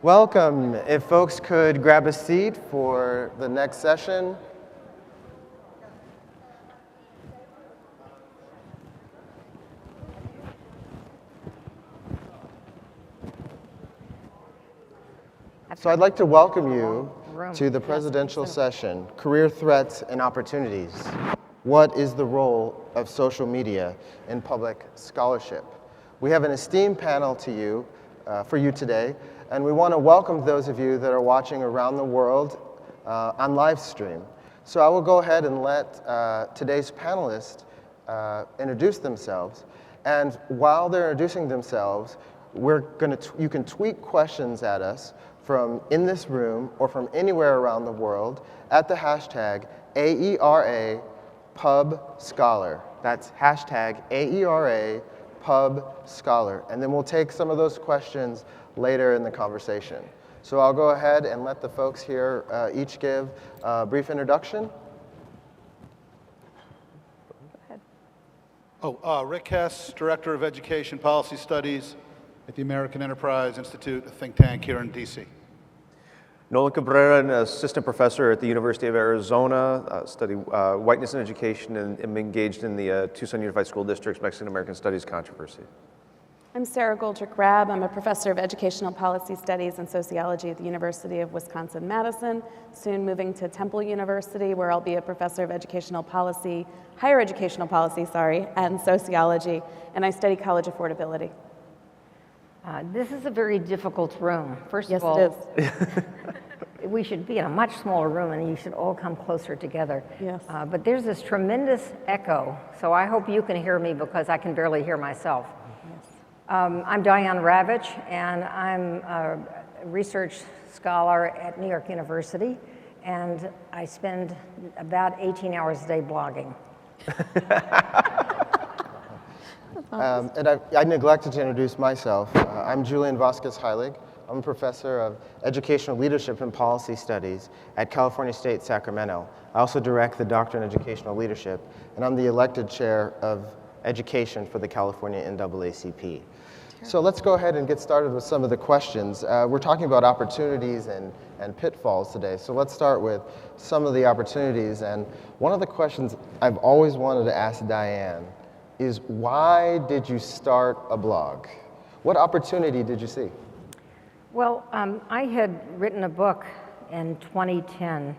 Welcome. If folks could grab a seat for the next session. So I'd like to welcome you to the presidential session, Career Threats and Opportunities. What is the role of social media in public scholarship? We have an esteemed panel for you today, and we want to welcome those of you that are watching around the world on live stream. So I will go ahead and let today's panelists introduce themselves. And while they're introducing themselves, you can tweet questions at us from in this room or from anywhere around the world at the hashtag AERA Pub Scholar. That's hashtag AERA Pub Scholar. And then we'll take some of those questions later in the conversation. So I'll go ahead and let the folks here each give a brief introduction. Rick Hess, Director of Education Policy Studies at the American Enterprise Institute, a think tank here in DC. Nolan Cabrera, an assistant professor at the University of Arizona, study whiteness in education and am engaged in the Tucson Unified School District's Mexican-American Studies controversy. I'm Sarah Goldrick-Rabb. I'm a professor of educational policy studies and sociology at the University of Wisconsin-Madison, soon moving to Temple University, where I'll be a professor of higher educational policy, and sociology, and I study college affordability. This is a very difficult room. First of all, Yes, it is. we should be in a much smaller room and you should all come closer together. Yes. But there's this tremendous echo, so I hope you can hear me because I can barely hear myself. Yes. I'm Diane Ravitch, and I'm a research scholar at New York University, and I spend about 18 hours a day blogging. And I neglected to introduce myself. I'm Julian Vasquez-Heilig. I'm a professor of educational leadership and policy studies at California State, Sacramento. I also direct the Doctorate in Educational Leadership, and I'm the elected chair of education for the California NAACP. So let's go ahead and get started with some of the questions. We're talking about opportunities and pitfalls today. So let's start with some of the opportunities. And one of the questions I've always wanted to ask Diane is, why did you start a blog? What opportunity did you see? Well, I had written a book in 2010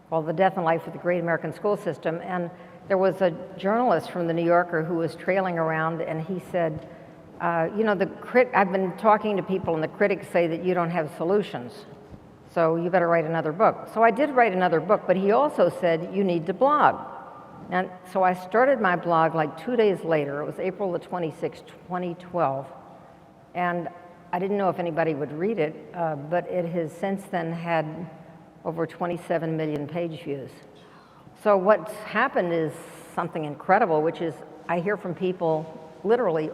called The Death and Life of the Great American School System, and there was a journalist from the New Yorker who was trailing around, and he said, I've been talking to people and the critics say that you don't have solutions, so you better write another book. So I did write another book, but he also said, you need to blog. And so I started my blog like 2 days later. It was April the 26th, 2012. And I didn't know if anybody would read it, but it has since then had over 27 million page views. So what's happened is something incredible, which is I hear from people literally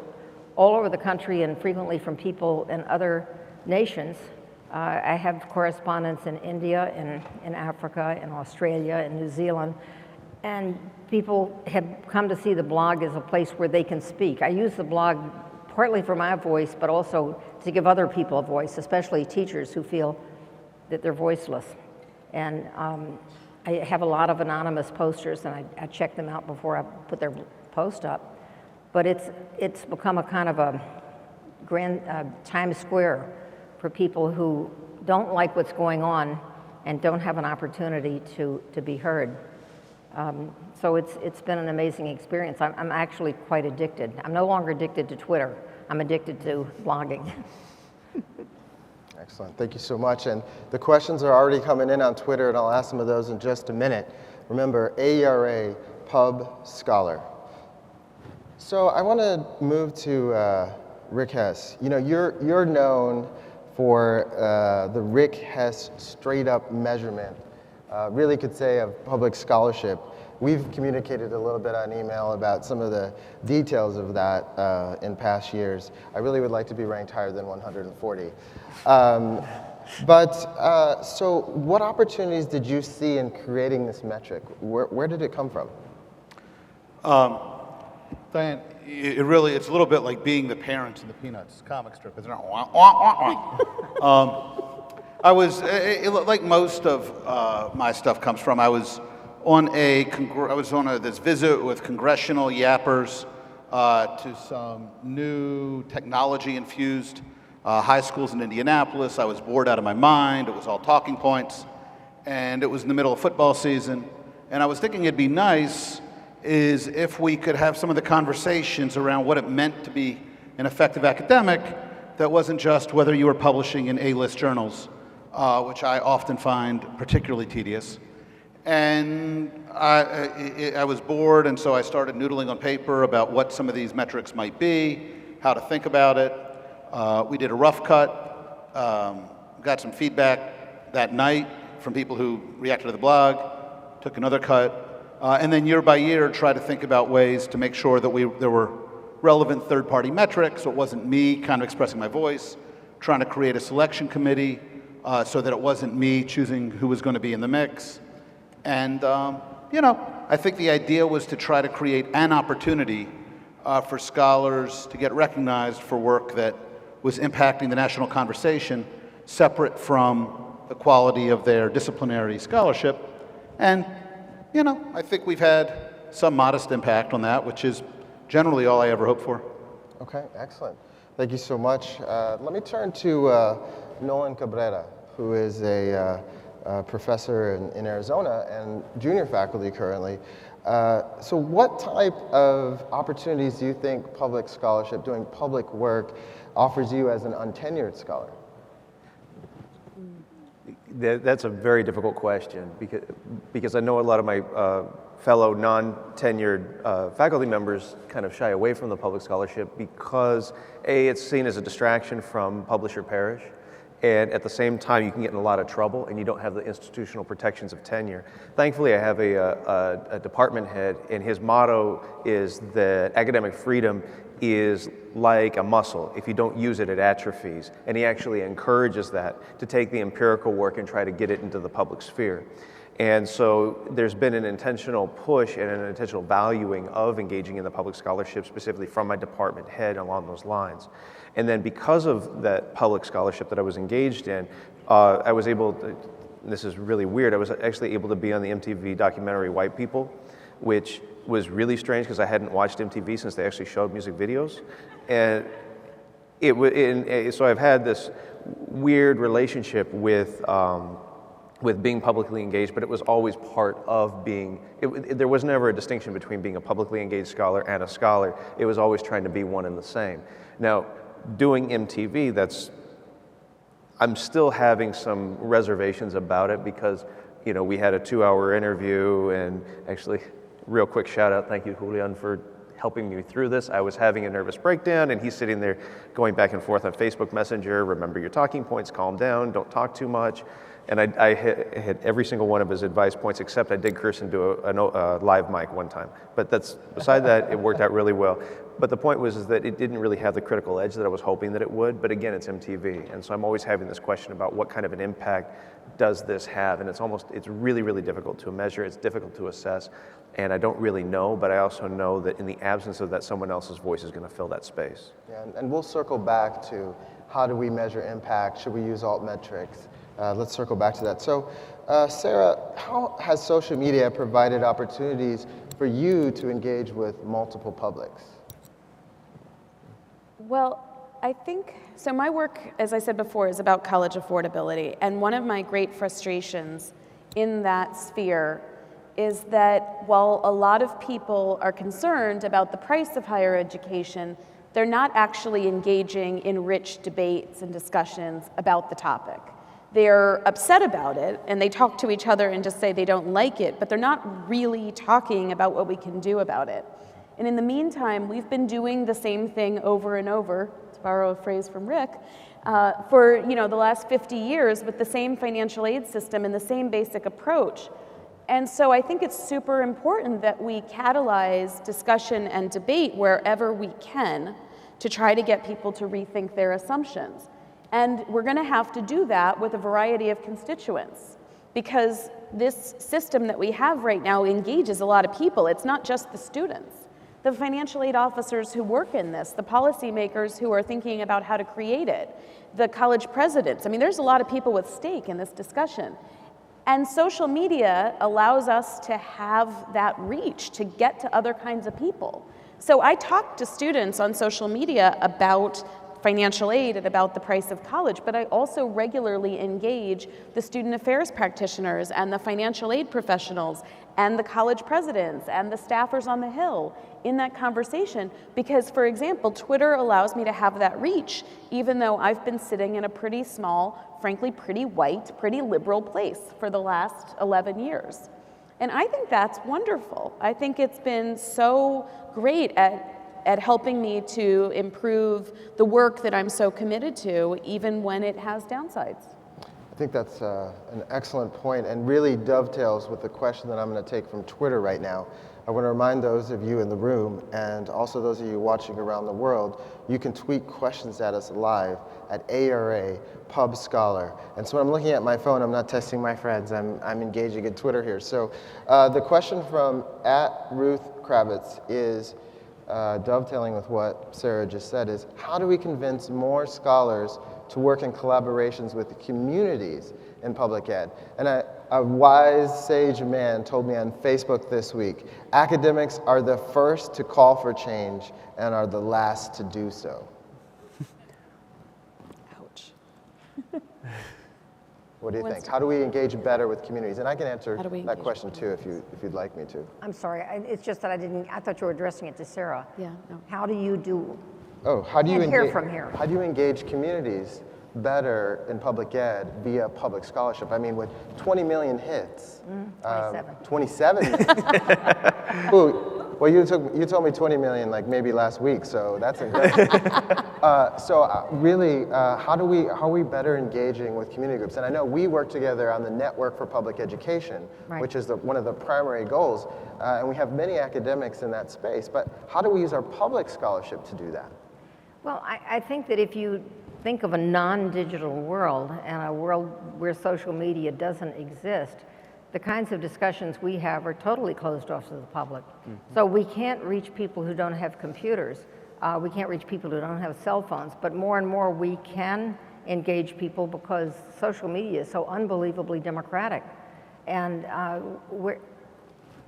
all over the country and frequently from people in other nations. I have correspondents in India, in Africa, in Australia, in New Zealand. And people have come to see the blog as a place where they can speak. I use the blog partly for my voice, but also to give other people a voice, especially teachers who feel that they're voiceless. And I have a lot of anonymous posters, and I check them out before I put their post up. But it's become a kind of a grand Times Square for people who don't like what's going on and don't have an opportunity to be heard. So it's been an amazing experience. I'm actually quite addicted. I'm no longer addicted to Twitter. I'm addicted to blogging. Excellent, thank you so much. And the questions are already coming in on Twitter, and I'll ask some of those in just a minute. Remember, AERA Pub Scholar. So I want to move to Rick Hess. You know, you're known for the Rick Hess straight up measurement, really could say, of public scholarship. We've communicated a little bit on email about some of the details of that in past years. I really would like to be ranked higher than 140. So what opportunities did you see in creating this metric? Where did it come from? Diane, it's a little bit like being the parents in the Peanuts comic strip, isn't it? I was, like most of my stuff comes from, I was on this visit with congressional yappers to some new technology-infused high schools in Indianapolis. I was bored out of my mind. It was all talking points. And it was in the middle of football season. And I was thinking it'd be nice is if we could have some of the conversations around what it meant to be an effective academic that wasn't just whether you were publishing in A-list journals, which I often find particularly tedious. And I was bored, and so I started noodling on paper about what some of these metrics might be, how to think about it. We did a rough cut, got some feedback that night from people who reacted to the blog, took another cut, and then year by year tried to think about ways to make sure that there were relevant third-party metrics, so it wasn't me kind of expressing my voice, trying to create a selection committee so that it wasn't me choosing who was going to be in the mix. And, I think the idea was to try to create an opportunity for scholars to get recognized for work that was impacting the national conversation, separate from the quality of their disciplinary scholarship. And, I think we've had some modest impact on that, which is generally all I ever hope for. Okay, excellent. Thank you so much. Let me turn to Nolan Cabrera, who is a professor in Arizona and junior faculty currently. So what type of opportunities do you think public scholarship, doing public work, offers you as an untenured scholar? That's a very difficult question because I know a lot of my fellow non-tenured faculty members kind of shy away from the public scholarship because A, it's seen as a distraction from publish or perish, and at the same time you can get in a lot of trouble and you don't have the institutional protections of tenure. Thankfully I have a department head, and his motto is that academic freedom is like a muscle. If you don't use it, it atrophies. And he actually encourages that, to take the empirical work and try to get it into the public sphere. And so there's been an intentional push and an intentional valuing of engaging in the public scholarship, specifically from my department head along those lines. And then because of that public scholarship that I was engaged in, I was able to, this is really weird, I was actually able to be on the MTV documentary White People, which was really strange because I hadn't watched MTV since they actually showed music videos. And so I've had this weird relationship with being publicly engaged, but it was always part of being, there was never a distinction between being a publicly engaged scholar and a scholar. It was always trying to be one and the same. Now, doing MTV, I'm still having some reservations about it because, we had a 2-hour interview, and actually, real quick shout out, thank you, Julian, for helping me through this. I was having a nervous breakdown, and he's sitting there going back and forth on Facebook Messenger, remember your talking points, calm down, don't talk too much. And I hit every single one of his advice points, except I did curse into a live mic one time. But beside that, it worked out really well. But the point was that it didn't really have the critical edge that I was hoping that it would. But again, it's MTV. And so I'm always having this question about what kind of an impact does this have? And it's really, really difficult to measure. It's difficult to assess. And I don't really know, but I also know that in the absence of that, someone else's voice is going to fill that space. Yeah, and we'll circle back to how do we measure impact? Should we use altmetrics? Let's circle back to that. So, Sarah, how has social media provided opportunities for you to engage with multiple publics? Well, I think, so my work, as I said before, is about college affordability. And one of my great frustrations in that sphere is that while a lot of people are concerned about the price of higher education, they're not actually engaging in rich debates and discussions about the topic. They're upset about it, and they talk to each other and just say they don't like it, but they're not really talking about what we can do about it. And in the meantime, we've been doing the same thing over and over, to borrow a phrase from Rick, for the last 50 years with the same financial aid system and the same basic approach. And so I think it's super important that we catalyze discussion and debate wherever we can to try to get people to rethink their assumptions. And we're going to have to do that with a variety of constituents, because this system that we have right now engages a lot of people. It's not just the students. the financial aid officers who work in this, the policymakers who are thinking about how to create it, the college presidents. I mean, there's a lot of people with stake in this discussion. And social media allows us to have that reach to get to other kinds of people. So I talk to students on social media about financial aid and about the price of college, but I also regularly engage the student affairs practitioners and the financial aid professionals and the college presidents and the staffers on the Hill in that conversation because, for example, Twitter allows me to have that reach, even though I've been sitting in a pretty small, frankly, pretty white, pretty liberal place for the last 11 years. And I think that's wonderful. I think it's been so great at helping me to improve the work that I'm so committed to, even when it has downsides. I think that's an excellent point and really dovetails with the question that I'm going to take from Twitter right now. I want to remind those of you in the room and also those of you watching around the world, you can tweet questions at us live at AERA Pub Scholar. And so when I'm looking at my phone, I'm not texting my friends, I'm engaging in Twitter here. So the question from @RuthKravitz is, dovetailing with what Sarah just said, is how do we convince more scholars to work in collaborations with the communities in public ed? And a wise, sage man told me on Facebook this week, academics are the first to call for change and are the last to do so. Ouch. What do you think? How do we engage better with communities? And I can answer that question too if you'd like me to. I'm sorry, it's just that I thought you were addressing it to Sarah. Yeah, no. How do you do? How do you hear from here. How do you engage communities better in public ed via public scholarship? I mean, with 20 million hits. 27. 27? Ooh, well, you told me 20 million like maybe last week, so that's incredible. Really, how are we better engaging with community groups? And I know we work together on the Network for Public Education, right, which is one of the primary goals, and we have many academics in that space, but how do we use our public scholarship to do that? Well, I think that if you think of a non-digital world and a world where social media doesn't exist, the kinds of discussions we have are totally closed off to the public. Mm-hmm. So we can't reach people who don't have computers. We can't reach people who don't have cell phones, but more and more we can engage people because social media is so unbelievably democratic. And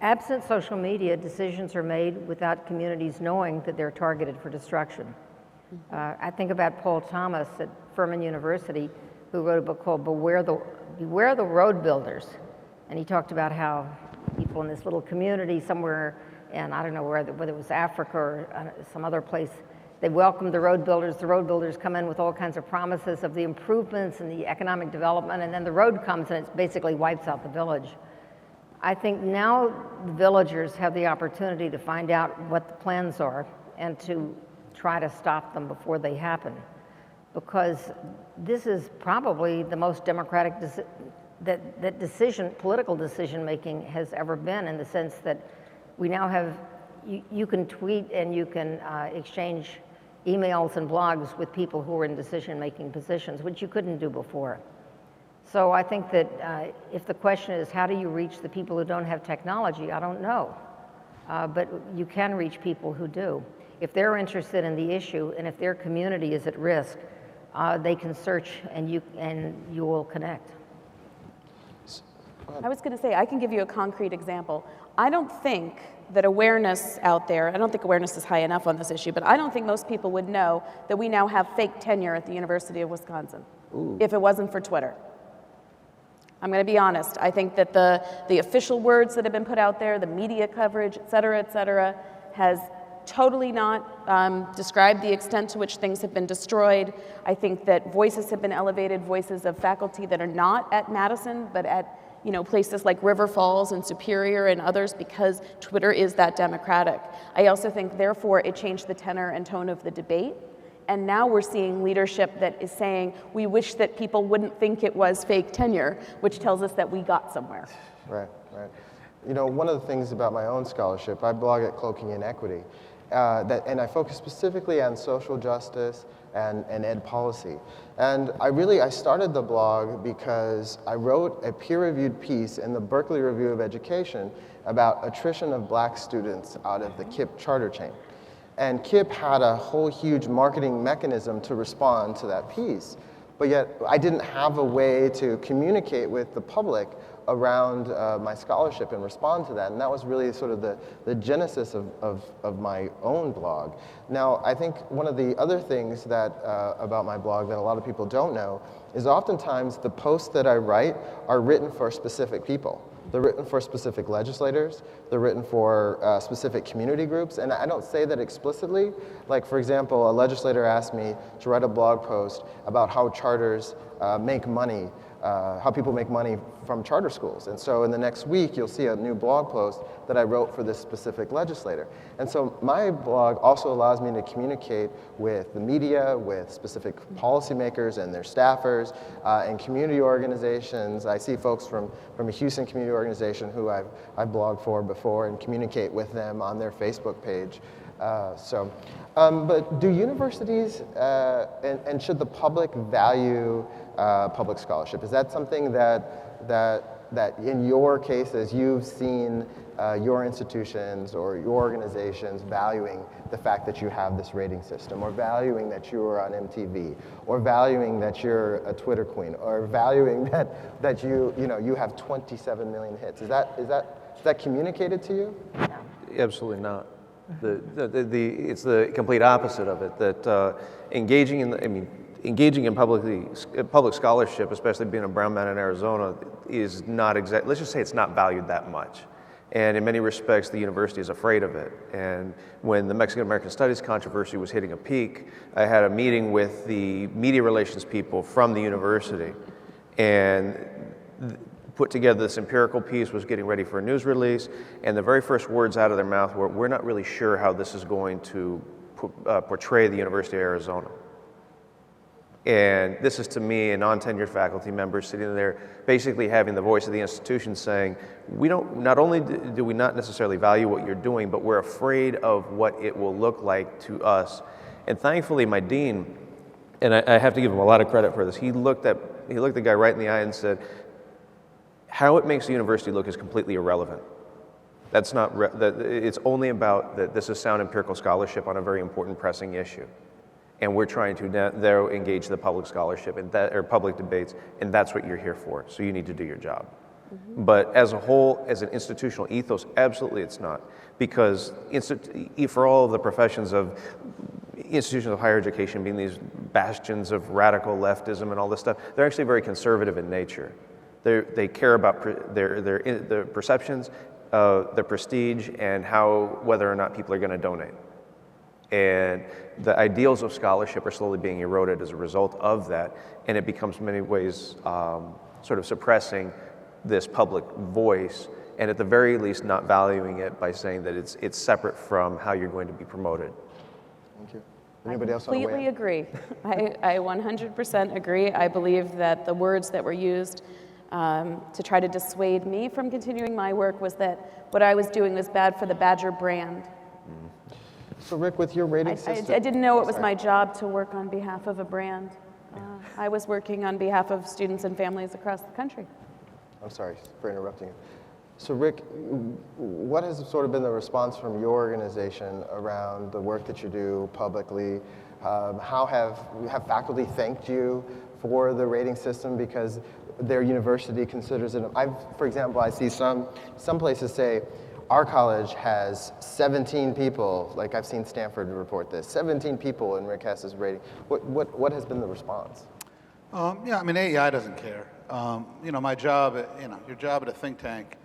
absent social media, decisions are made without communities knowing that they're targeted for destruction. I think about Paul Thomas at Furman University, who wrote a book called Beware the Road Builders. And he talked about how people in this little community somewhere, and I don't know whether it was Africa or some other place, they welcomed the road builders. The road builders come in with all kinds of promises of the improvements and the economic development, and then the road comes and it basically wipes out the village. I think now the villagers have the opportunity to find out what the plans are and to try to stop them before they happen, because this is probably the most democratic political decision making has ever been, in the sense that we now have, you can tweet and you can exchange emails and blogs with people who are in decision making positions, which you couldn't do before. So I think that if the question is how do you reach the people who don't have technology, I don't know, but you can reach people who do. If they're interested in the issue and if their community is at risk, they can search and you will connect. I was going to say, I can give you a concrete example. I don't think that awareness out there, I don't think awareness is high enough on this issue, but I don't think most people would know that we now have fake tenure at the University of Wisconsin. Ooh. If it wasn't for Twitter. I'm going to be honest. I think that the official words that have been put out there, the media coverage, et cetera, has totally not described the extent to which things have been destroyed. I think that voices have been elevated, voices of faculty that are not at Madison, but at places like River Falls and Superior and others, because Twitter is that democratic. I also think, therefore, it changed the tenor and tone of the debate. And now we're seeing leadership that is saying, we wish that people wouldn't think it was fake tenure, which tells us that we got somewhere. Right. One of the things about my own scholarship, I blog at Cloaking Inequity, and I focus specifically on social justice and ed policy. And I started the blog because I wrote a peer-reviewed piece in the Berkeley Review of Education about attrition of black students out of the KIPP charter chain. And KIPP had a whole huge marketing mechanism to respond to that piece, but yet I didn't have a way to communicate with the public around my scholarship and respond to that. And that was really sort of the genesis of my own blog. Now, I think one of the other things that about my blog that a lot of people don't know is oftentimes the posts that I write are written for specific people. They're written for specific legislators, they're written for specific community groups, and I don't say that explicitly. Like, for example, a legislator asked me to write a blog post about how charters make money, how people make money from charter schools. And so in the next week, you'll see a new blog post that I wrote for this specific legislator. And so my blog also allows me to communicate with the media, with specific policymakers and their staffers, and community organizations. I see folks from a Houston community organization who I've blogged for before and communicate with them on their Facebook page. But do universities and should the public value public scholarship? Is that something that in your cases you've seen your institutions or your organizations valuing the fact that you have this rating system, or valuing that you are on MTV, or valuing that you're a Twitter queen, or valuing that you have 27 million hits? Is that communicated to you? Absolutely not. It's the complete opposite of it. That engaging in public scholarship, especially being a brown man in Arizona, is not exact. Let's just say it's not valued that much. And in many respects, the university is afraid of it. And when the Mexican-American Studies controversy was hitting a peak, I had a meeting with the media relations people from the university, and put together this empirical piece, was getting ready for a news release, and the very first words out of their mouth were, "We're not really sure how this is going to portray the University of Arizona." And this is, to me, a non-tenured faculty member sitting there basically having the voice of the institution saying, not only do we not necessarily value what you're doing, but we're afraid of what it will look like to us. And thankfully, my dean, and I have to give him a lot of credit for this, he looked the guy right in the eye and said, "How it makes the university look is completely irrelevant. That's not, it's only about that this is sound empirical scholarship on a very important pressing issue. And we're trying to now engage the public scholarship or public debates, and that's what you're here for. So you need to do your job." Mm-hmm. But as a whole, as an institutional ethos, absolutely it's not. Because for all of the professions of institutions of higher education being these bastions of radical leftism and all this stuff, they're actually very conservative in nature. They care about their perceptions, their prestige, and whether or not people are going to donate. And the ideals of scholarship are slowly being eroded as a result of that, and it becomes in many ways sort of suppressing this public voice, and at the very least not valuing it by saying that it's separate from how you're going to be promoted. Thank you. Anybody else want to weigh in? I completely agree. I 100% agree. I believe that the words that were used to try to dissuade me from continuing my work was that what I was doing was bad for the Badger brand. So Rick, with your rating system... I didn't know it was my job to work on behalf of a brand. I was working on behalf of students and families across the country. I'm sorry for interrupting you. So Rick, what has sort of been the response from your organization around the work that you do publicly? How have faculty thanked you for the rating system because their university considers it? For example, I see some places say, our college has 17 people, like I've seen Stanford report this, 17 people in Rick Hess's rating. What has been the response? Yeah, I mean, AEI doesn't care. My job, your job at a think tank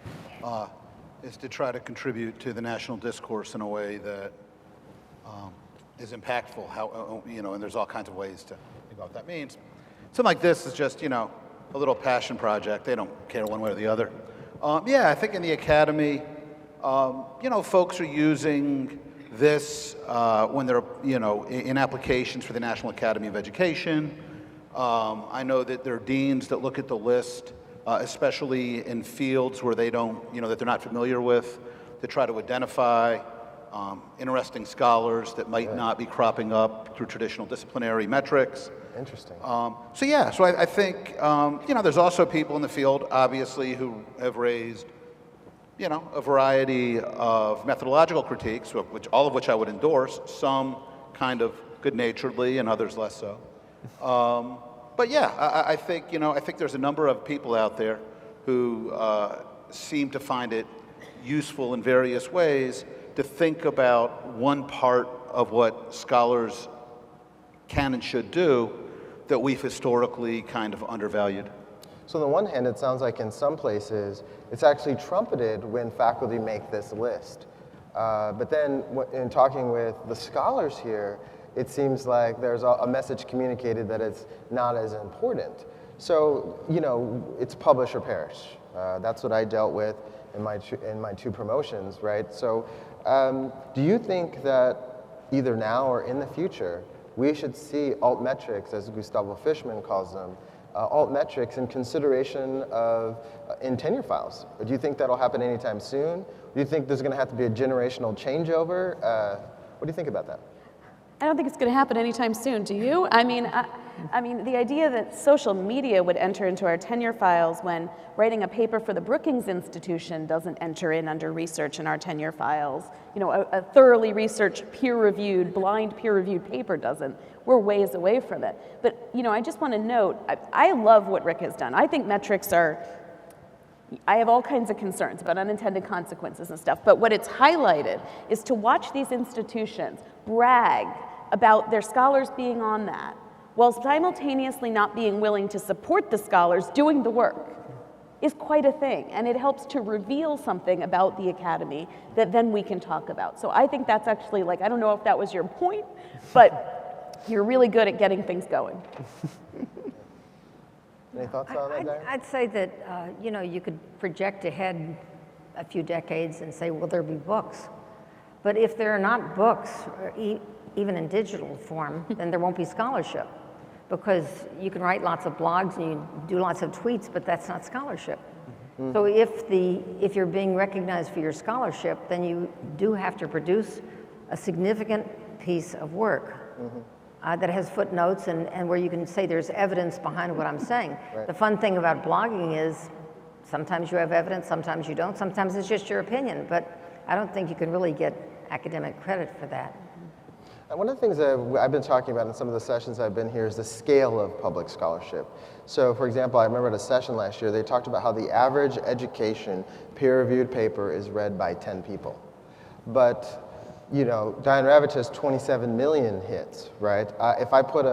is to try to contribute to the national discourse in a way that is impactful, and there's all kinds of ways to think about what that means. Something like this is just, a little passion project. They don't care one way or the other. Yeah, I think in the academy, folks are using this when they're, in applications for the National Academy of Education. I know that there are deans that look at the list, especially in fields where they don't, that they're not familiar with, to try to identify interesting scholars that might not be cropping up through traditional disciplinary metrics. Interesting. So I think, there's also people in the field, obviously, who have raised, a variety of methodological critiques, all of which I would endorse, some kind of good-naturedly and others less so. I think there's a number of people out there who seem to find it useful in various ways to think about one part of what scholars can and should do that we've historically kind of undervalued. So on the one hand, it sounds like in some places, it's actually trumpeted when faculty make this list. But then in talking with the scholars here, it seems like there's a message communicated that it's not as important. So, it's publish or perish. That's what I dealt with in my two promotions, right? So do you think that either now or in the future, we should see altmetrics, as Gustavo Fishman calls them, altmetrics in consideration of in tenure files? Or do you think that'll happen anytime soon? Do you think there's going to have to be a generational changeover? What do you think about that? I don't think it's going to happen anytime soon. Do you? I mean, the idea that social media would enter into our tenure files when writing a paper for the Brookings Institution doesn't enter in under research in our tenure files. A thoroughly researched, peer-reviewed, blind peer-reviewed paper doesn't. We're ways away from it. But, I just want to note, I love what Rick has done. I think metrics I have all kinds of concerns about unintended consequences and stuff, but what it's highlighted is to watch these institutions brag about their scholars being on that, while simultaneously not being willing to support the scholars doing the work, is quite a thing. And it helps to reveal something about the academy that then we can talk about. So I think that's actually, I don't know if that was your point, but you're really good at getting things going. Any thoughts on that, Diane? I'd say that, you could project ahead a few decades and say, will there be books? But if there are not books, or even in digital form, then there won't be scholarship. Because you can write lots of blogs and you do lots of tweets, but that's not scholarship. Mm-hmm. So if you're being recognized for your scholarship, then you do have to produce a significant piece of work. Mm-hmm. That has footnotes and where you can say there's evidence behind what I'm saying. Right. The fun thing about blogging is sometimes you have evidence, sometimes you don't, sometimes it's just your opinion, but I don't think you can really get academic credit for that. And one of the things that I've been talking about in some of the sessions I've been here is the scale of public scholarship. So for example, I remember at a session last year, they talked about how the average education peer-reviewed paper is read by 10 people. But Diane Ravitch has 27 million hits, right? If I put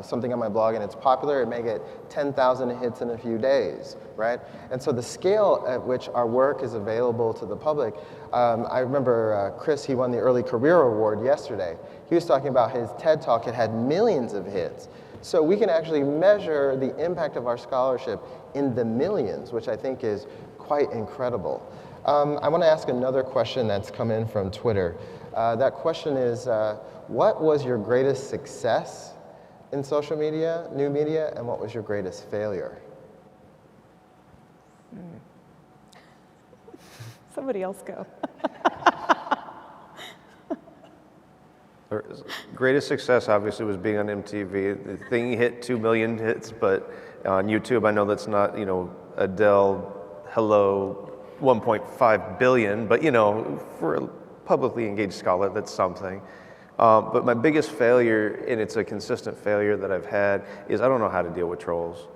something on my blog and it's popular, it may get 10,000 hits in a few days, right? And so the scale at which our work is available to the public, I remember Chris, he won the Early Career Award yesterday. He was talking about his TED Talk, it had millions of hits. So we can actually measure the impact of our scholarship in the millions, which I think is quite incredible. I want to ask another question that's come in from Twitter. That question is, what was your greatest success in social media, new media, and what was your greatest failure? Somebody else go. Greatest success obviously was being on MTV. The thing hit 2 million hits, but on YouTube I know that's not, Adele, Hello, 1.5 billion, but for a publicly engaged scholar, that's something. But my biggest failure, and it's a consistent failure that I've had, is I don't know how to deal with trolls.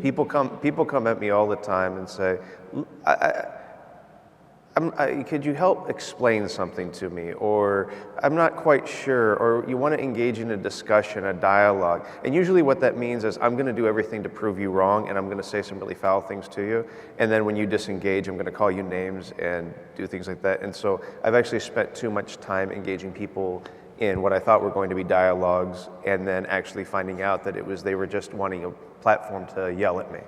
People come at me all the time and say, could you help explain something to me? Or I'm not quite sure, or you want to engage in a discussion, a dialogue. And usually what that means is I'm going to do everything to prove you wrong, and I'm going to say some really foul things to you. And then when you disengage, I'm going to call you names and do things like that. And so I've actually spent too much time engaging people in what I thought were going to be dialogues, and then actually finding out that they were just wanting a platform to yell at me.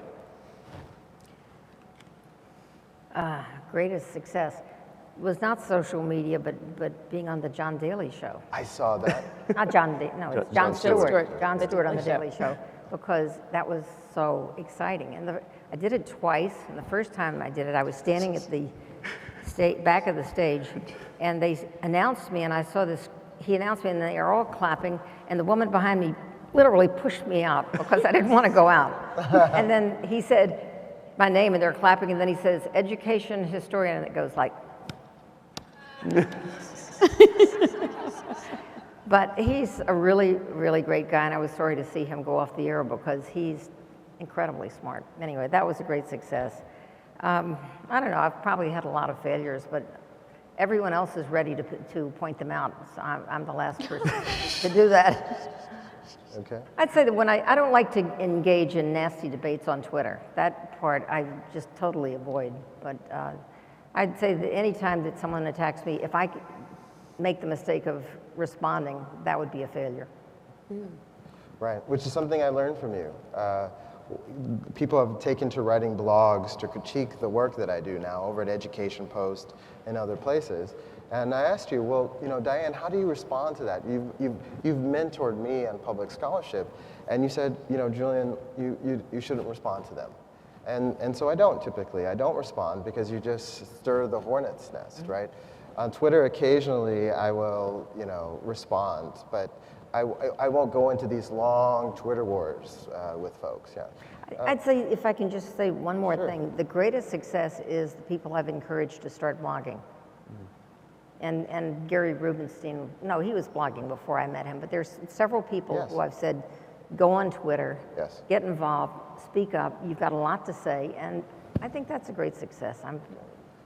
Greatest success was not social media, but being on the John Daly Show. I saw that. Not John Daly, no, it's Jon Stewart. Jon Stewart on the Daily Show, because that was so exciting. And I did it twice, and the first time I did it, I was standing at the back of the stage, and they announced me, and I saw this. He announced me, and they are all clapping, and the woman behind me literally pushed me out because I didn't want to go out. And then he said my name, and they're clapping, and then he says, "Education historian," and it goes like. But he's a really, really great guy, and I was sorry to see him go off the air because he's incredibly smart. Anyway, that was a great success. I don't know, I've probably had a lot of failures, but everyone else is ready to point them out, so I'm the last person to do that. Okay. I'd say that when I don't like to engage in nasty debates on Twitter. That part I just totally avoid, but I'd say that any time that someone attacks me, if I make the mistake of responding, that would be a failure. Right, which is something I learned from you. People have taken to writing blogs to critique the work that I do now over at Education Post and other places. And I asked you, well, Diane, how do you respond to that? You've mentored me on public scholarship, and you said, Julian, you shouldn't respond to them. And so I don't typically. I don't respond because you just stir the hornet's nest, right? On Twitter, occasionally I will, respond, but I won't go into these long Twitter wars with folks. Yeah. I'd say, if I can just say one more Sure. thing, the greatest success is the people I've encouraged to start blogging. And Gary Rubenstein, no, he was blogging before I met him, but there's several people Yes. who I've said, go on Twitter, Yes. get involved, speak up, you've got a lot to say, and I think that's a great success.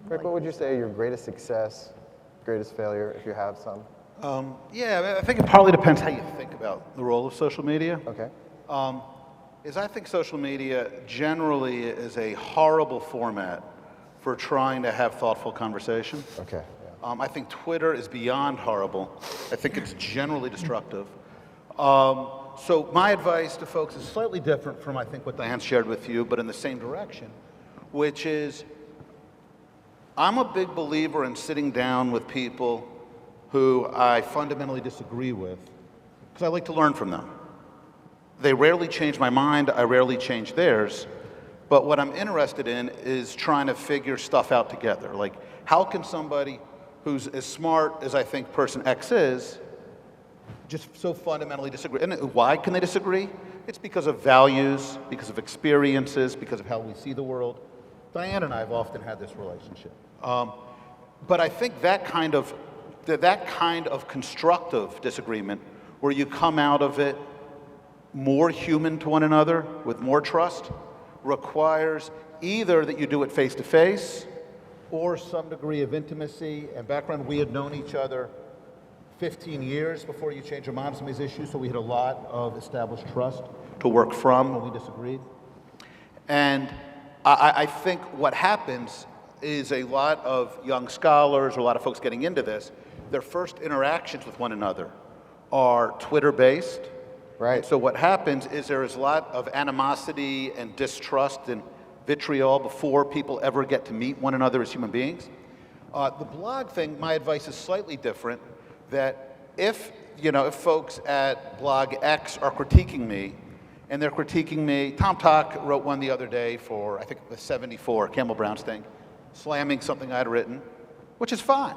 Rick, what would you say your greatest success, greatest failure, if you have some? I think it partly depends how you think about the role of social media. Okay. I think social media generally is a horrible format for trying to have thoughtful conversation. Okay. I think Twitter is beyond horrible. I think it's generally destructive. So my advice to folks is slightly different from, I think, what Diane shared with you, but in the same direction, which is I'm a big believer in sitting down with people who I fundamentally disagree with, because I like to learn from them. They rarely change my mind, I rarely change theirs, but what I'm interested in is trying to figure stuff out together. Like, how can somebody who's as smart as I think person X is just so fundamentally disagree? And why can they disagree? It's because of values, because of experiences, because of how we see the world. Diane and I have often had this relationship. But I think that kind of constructive disagreement, where you come out of it more human to one another with more trust, requires either that you do it face to face or some degree of intimacy and background. We had known each other 15 years before you changed your mind on some of these issues, so we had a lot of established trust to work from when we disagreed. And I think what happens is a lot of young scholars, or a lot of folks getting into this, their first interactions with one another are Twitter-based. Right. And so what happens is there is a lot of animosity and distrust and vitriol before people ever get to meet one another as human beings. The blog thing, my advice is slightly different, that if folks at blog X are critiquing me, and they're critiquing me, Tom Talk wrote one the other day for, I think it was 74, Campbell Brown's thing, slamming something I'd written, which is fine.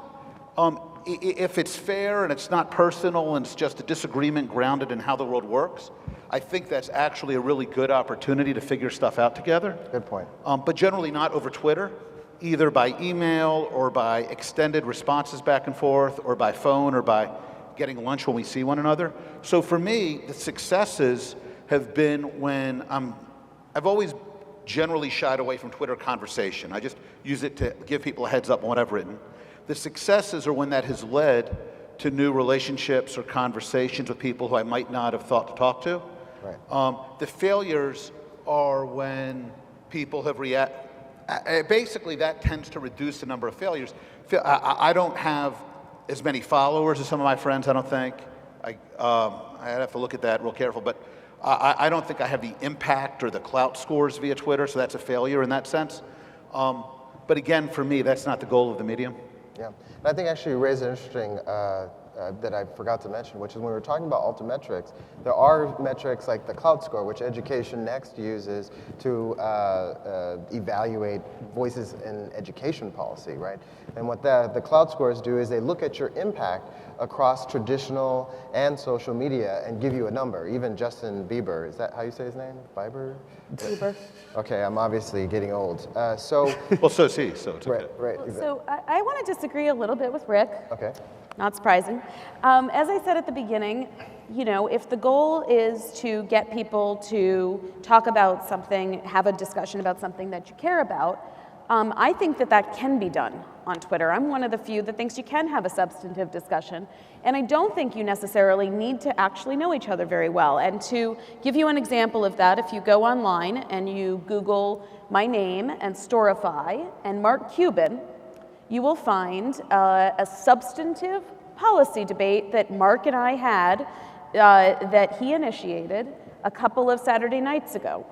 If it's fair and it's not personal and it's just a disagreement grounded in how the world works, I think that's actually a really good opportunity to figure stuff out together. Good point. But generally not over Twitter, either by email or by extended responses back and forth, or by phone, or by getting lunch when we see one another. So for me, the successes have been when I've always generally shied away from Twitter conversation. I just use it to give people a heads up on what I've written. The successes are when that has led to new relationships or conversations with people who I might not have thought to talk to. Right. The failures are when people have basically that tends to reduce the number of failures. I don't have as many followers as some of my friends, I don't think. I'd have to look at that real careful, but I don't think I have the impact or the clout scores via Twitter, so that's a failure in that sense. But again, for me, that's not the goal of the medium. Yeah, and I think actually you raised an interesting that I forgot to mention, which is when we were talking about altimetrics, there are metrics like the Cloud Score, which Education Next uses to evaluate voices in education policy, right? And what the Cloud Scores do is they look at your impact across traditional and social media and give you a number. Even Justin Bieber, is that how you say his name? Bieber? Bieber. Okay, I'm obviously getting old. So, Well, so is he, so it's okay. right, exactly. So I want to disagree a little bit with Rick. Okay. Not surprising. As I said at the beginning, you know, if the goal is to get people to talk about something, have a discussion about something that you care about, I think that that can be done on Twitter. I'm one of the few that thinks you can have a substantive discussion, and I don't think you necessarily need to actually know each other very well. And to give you an example of that, if you go online and you Google my name and Storify and Mark Cuban, you will find a substantive policy debate that Mark and I had that he initiated a couple of Saturday nights ago.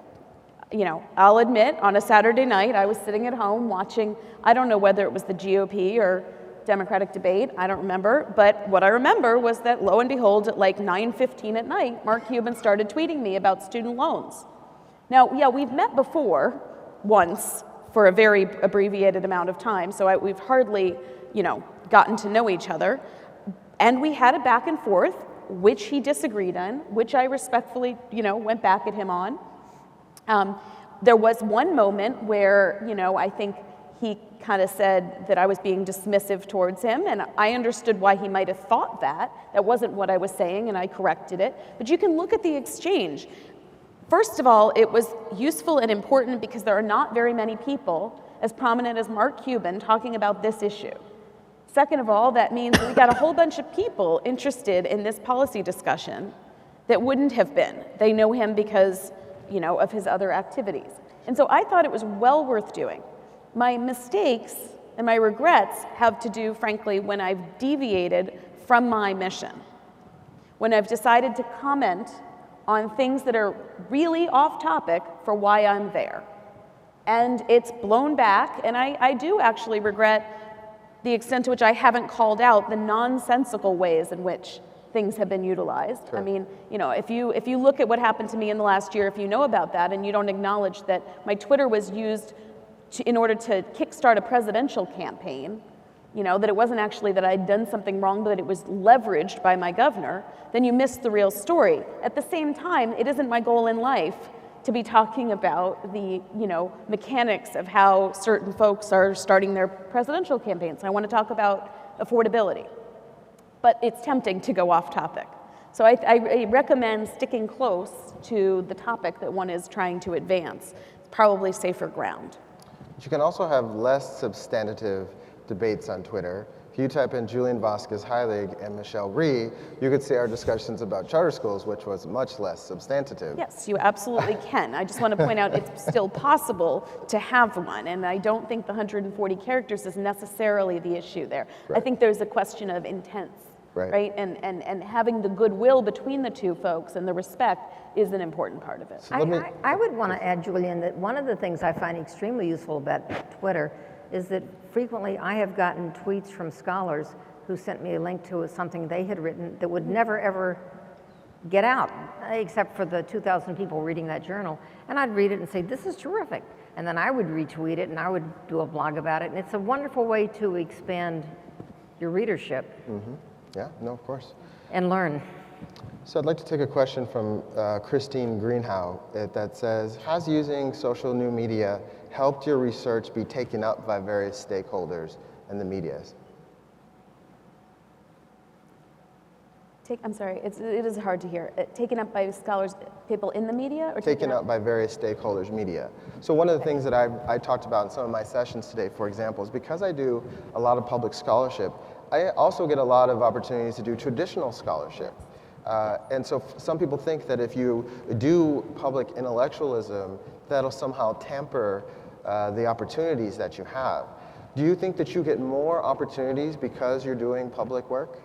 You know, I'll admit, on a Saturday night, I was sitting at home watching, I don't know whether it was the GOP or Democratic debate, I don't remember, but what I remember was that, lo and behold, at like 9:15 at night, Mark Cuban started tweeting me about student loans. Now, yeah, we've met before, once, for a very abbreviated amount of time, so we've hardly, you know, gotten to know each other, and we had a back and forth, which he disagreed on, which I respectfully, you know, went back at him on. There was one moment where, you know, I think he kind of said that I was being dismissive towards him, and I understood why he might have thought that. That wasn't what I was saying, and I corrected it. But you can look at the exchange. First of all, it was useful and important because there are not very many people as prominent as Mark Cuban talking about this issue. Second of all, that means we got a whole bunch of people interested in this policy discussion that wouldn't have been. They know him because, you know, of his other activities. And so I thought it was well worth doing. My mistakes and my regrets have to do, frankly, when I've deviated from my mission. When I've decided to comment on things that are really off topic for why I'm there. And it's blown back, and I do actually regret the extent to which I haven't called out the nonsensical ways in which things have been utilized. Sure. I mean, you know, if you look at what happened to me in the last year, if you know about that and you don't acknowledge that my Twitter was used in order to kickstart a presidential campaign, you know, that it wasn't actually that I'd done something wrong, but that it was leveraged by my governor, then you miss the real story. At the same time, it isn't my goal in life to be talking about the, you know, mechanics of how certain folks are starting their presidential campaigns. I want to talk about affordability. But it's tempting to go off topic. So I recommend sticking close to the topic that one is trying to advance. It's probably safer ground. But you can also have less substantive debates on Twitter. If you type in Julian Vasquez Heilig and Michelle Rhee, you could see our discussions about charter schools, which was much less substantive. Yes, you absolutely can. I just want to point out it's still possible to have one, and I don't think the 140 characters is necessarily the issue there. Right. I think there's a question of intent, right? And having the goodwill between the two folks and the respect is an important part of it. So I would want to add, Julian, that one of the things I find extremely useful about Twitter is that frequently I have gotten tweets from scholars who sent me a link to something they had written that would never ever get out, except for the 2,000 people reading that journal. And I'd read it and say, this is terrific. And then I would retweet it and I would do a blog about it. And it's a wonderful way to expand your readership. Mm-hmm. Yeah, no, of course. And learn. So I'd like to take a question from Christine Greenhow that says, has using social new media helped your research be taken up by various stakeholders and the medias? I'm sorry, it is hard to hear. Taken up by scholars, people in the media? Or Taken up by various stakeholders, media. So one of the things that I talked about in some of my sessions today, for example, is because I do a lot of public scholarship, I also get a lot of opportunities to do traditional scholarship. And so some people think that if you do public intellectualism, that'll somehow temper the opportunities that you have. Do you think that you get more opportunities because you're doing public work?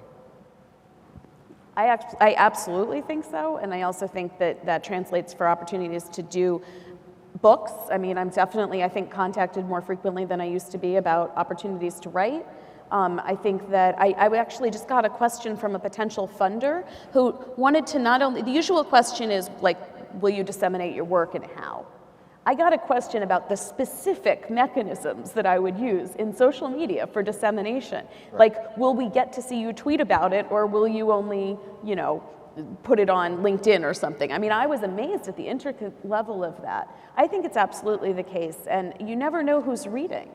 I absolutely think so, and I also think that that translates for opportunities to do books. I mean, I'm definitely, I think, contacted more frequently than I used to be about opportunities to write. I think that I actually just got a question from a potential funder who wanted to not only, the usual question is like, will you disseminate your work and how? I got a question about the specific mechanisms that I would use in social media for dissemination. Right. Like, will we get to see you tweet about it, or will you only, you know, put it on LinkedIn or something? I mean, I was amazed at the intricate level of that. I think it's absolutely the case, and you never know who's reading.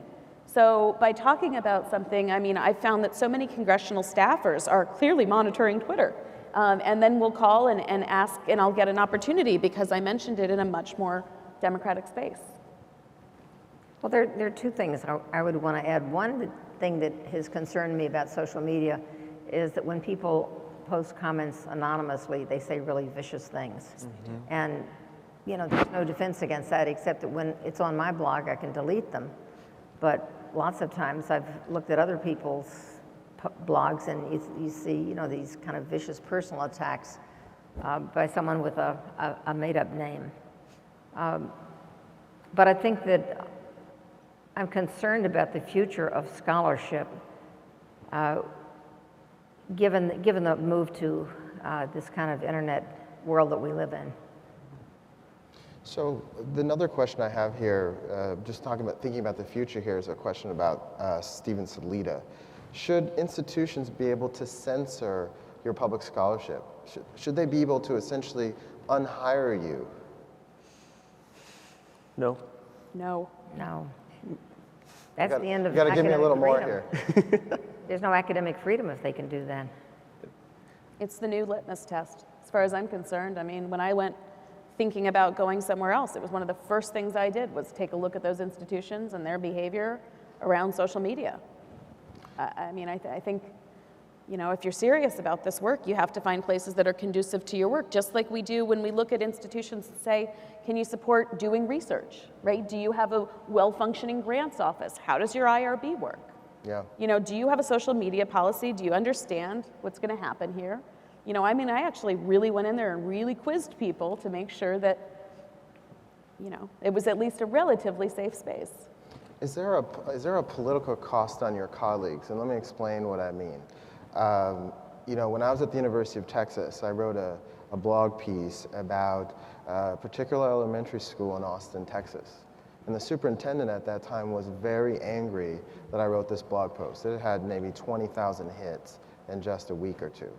So by talking about something, I mean, I found that so many congressional staffers are clearly monitoring Twitter. And then we'll call and ask, and I'll get an opportunity because I mentioned it in a much more democratic space. Well, there are two things I would want to add. One thing that has concerned me about social media is that when people post comments anonymously, they say really vicious things. Mm-hmm. And, you know, there's no defense against that, except that when it's on my blog, I can delete them. But lots of times I've looked at other people's blogs, and you see, you know, these kind of vicious personal attacks by someone with a made-up name. But I think that I'm concerned about the future of scholarship, given the move to this kind of internet world that we live in. So another question I have here, just thinking about the future here, is a question about Steven Salita. Should institutions be able to censor your public scholarship? Should they be able to essentially unhire you? No. No. No. That's the end of academic freedom. You got to give me a little more here. There's no academic freedom if they can do that. It's the new litmus test, as far as I'm concerned. I mean, when I went thinking about going somewhere else, it was one of the first things I did was take a look at those institutions and their behavior around social media. I mean, I think, you know, if you're serious about this work, you have to find places that are conducive to your work, just like we do when we look at institutions and say, can you support doing research, right? Do you have a well-functioning grants office? How does your IRB work? Yeah. You know, do you have a social media policy? Do you understand what's going to happen here? You know, I mean, I actually really went in there and really quizzed people to make sure that, you know, it was at least a relatively safe space. Is there a political cost on your colleagues? And let me explain what I mean. You know, when I was at the University of Texas, I wrote a blog piece about a particular elementary school in Austin, Texas. And the superintendent at that time was very angry that I wrote this blog post. It had maybe 20,000 hits in just a week or two.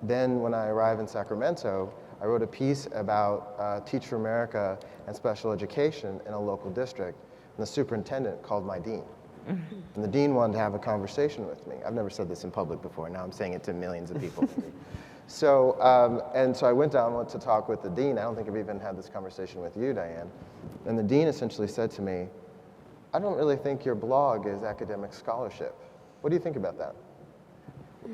Then when I arrived in Sacramento, I wrote a piece about Teach for America and special education in a local district. And the superintendent called my dean. And the dean wanted to have a conversation with me. I've never said this in public before. Now I'm saying it to millions of people. So I went down to talk with the dean. I don't think I've even had this conversation with you, Diane. And the dean essentially said to me, I don't really think your blog is academic scholarship. What do you think about that?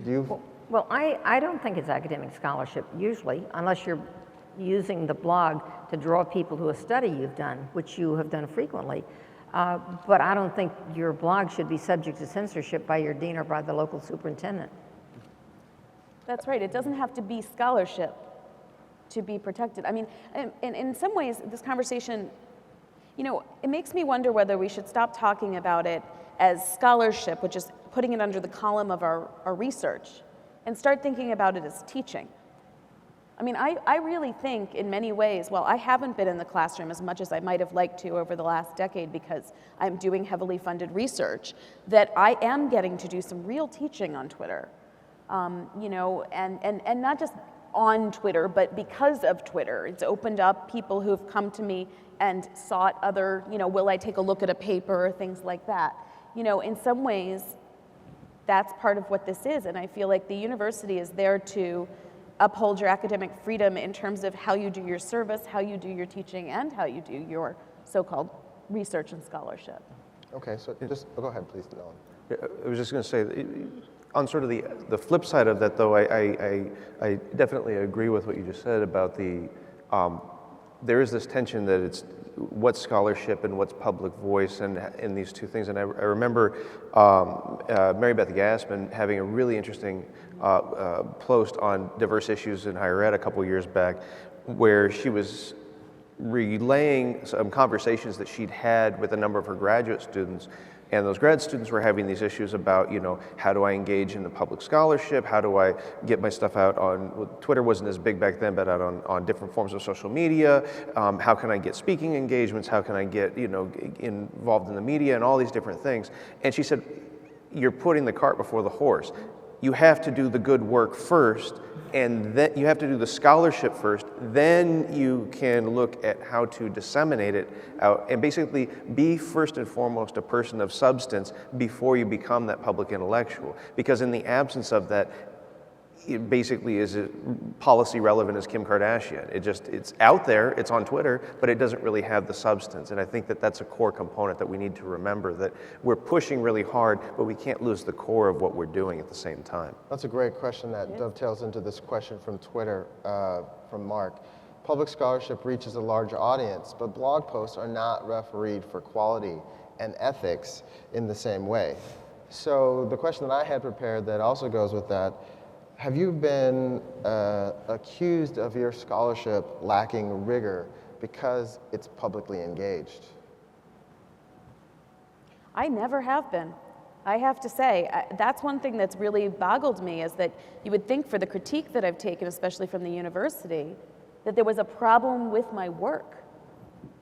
Do you? Well, I don't think it's academic scholarship usually, unless you're using the blog to draw people to a study you've done, which you have done frequently. But I don't think your blog should be subject to censorship by your dean or by the local superintendent. That's right. It doesn't have to be scholarship to be protected. I mean, in some ways, this conversation, you know, it makes me wonder whether we should stop talking about it as scholarship, which is putting it under the column of our research, and start thinking about it as teaching. I mean, I really think in many ways, well, I haven't been in the classroom as much as I might have liked to over the last decade because I'm doing heavily funded research, that I am getting to do some real teaching on Twitter. You know, and not just on Twitter, but because of Twitter. It's opened up people who've come to me and sought other, you know, will I take a look at a paper or things like that. You know, in some ways, that's part of what this is, and I feel like the university is there to uphold your academic freedom in terms of how you do your service, how you do your teaching, and how you do your so-called research and scholarship. Okay, so just go ahead, please, Nolan. I was just going to say, on sort of the flip side of that, though, I definitely agree with what you just said about there is this tension that it's what's scholarship and what's public voice, and in these two things. And I remember Mary Beth Gassman having a really interesting post on diverse issues in higher ed a couple years back, where she was relaying some conversations that she'd had with a number of her graduate students And those grad students were having these issues about, how do I engage in the public scholarship? How do I get my stuff out on, Twitter wasn't as big back then, but out on different forms of social media. How can I get speaking engagements? How can I get, involved in the media and all these different things? And she said, you're putting the cart before the horse. You have to do the good work first, and then you have to do the scholarship first, then you can look at how to disseminate it out, and basically be first and foremost a person of substance before you become that public intellectual. Because in the absence of that, it basically is policy relevant as Kim Kardashian. It's out there, it's on Twitter, but it doesn't really have the substance. And I think that that's a core component that we need to remember, that we're pushing really hard, but we can't lose the core of what we're doing at the same time. That's a great question that dovetails into this question from Twitter, from Mark. Public scholarship reaches a larger audience, but blog posts are not refereed for quality and ethics in the same way. So the question that I had prepared that also goes with that, have you been accused of your scholarship lacking rigor because it's publicly engaged? I never have been. I have to say, that's one thing that's really boggled me, is that you would think for the critique that I've taken, especially from the university, that there was a problem with my work.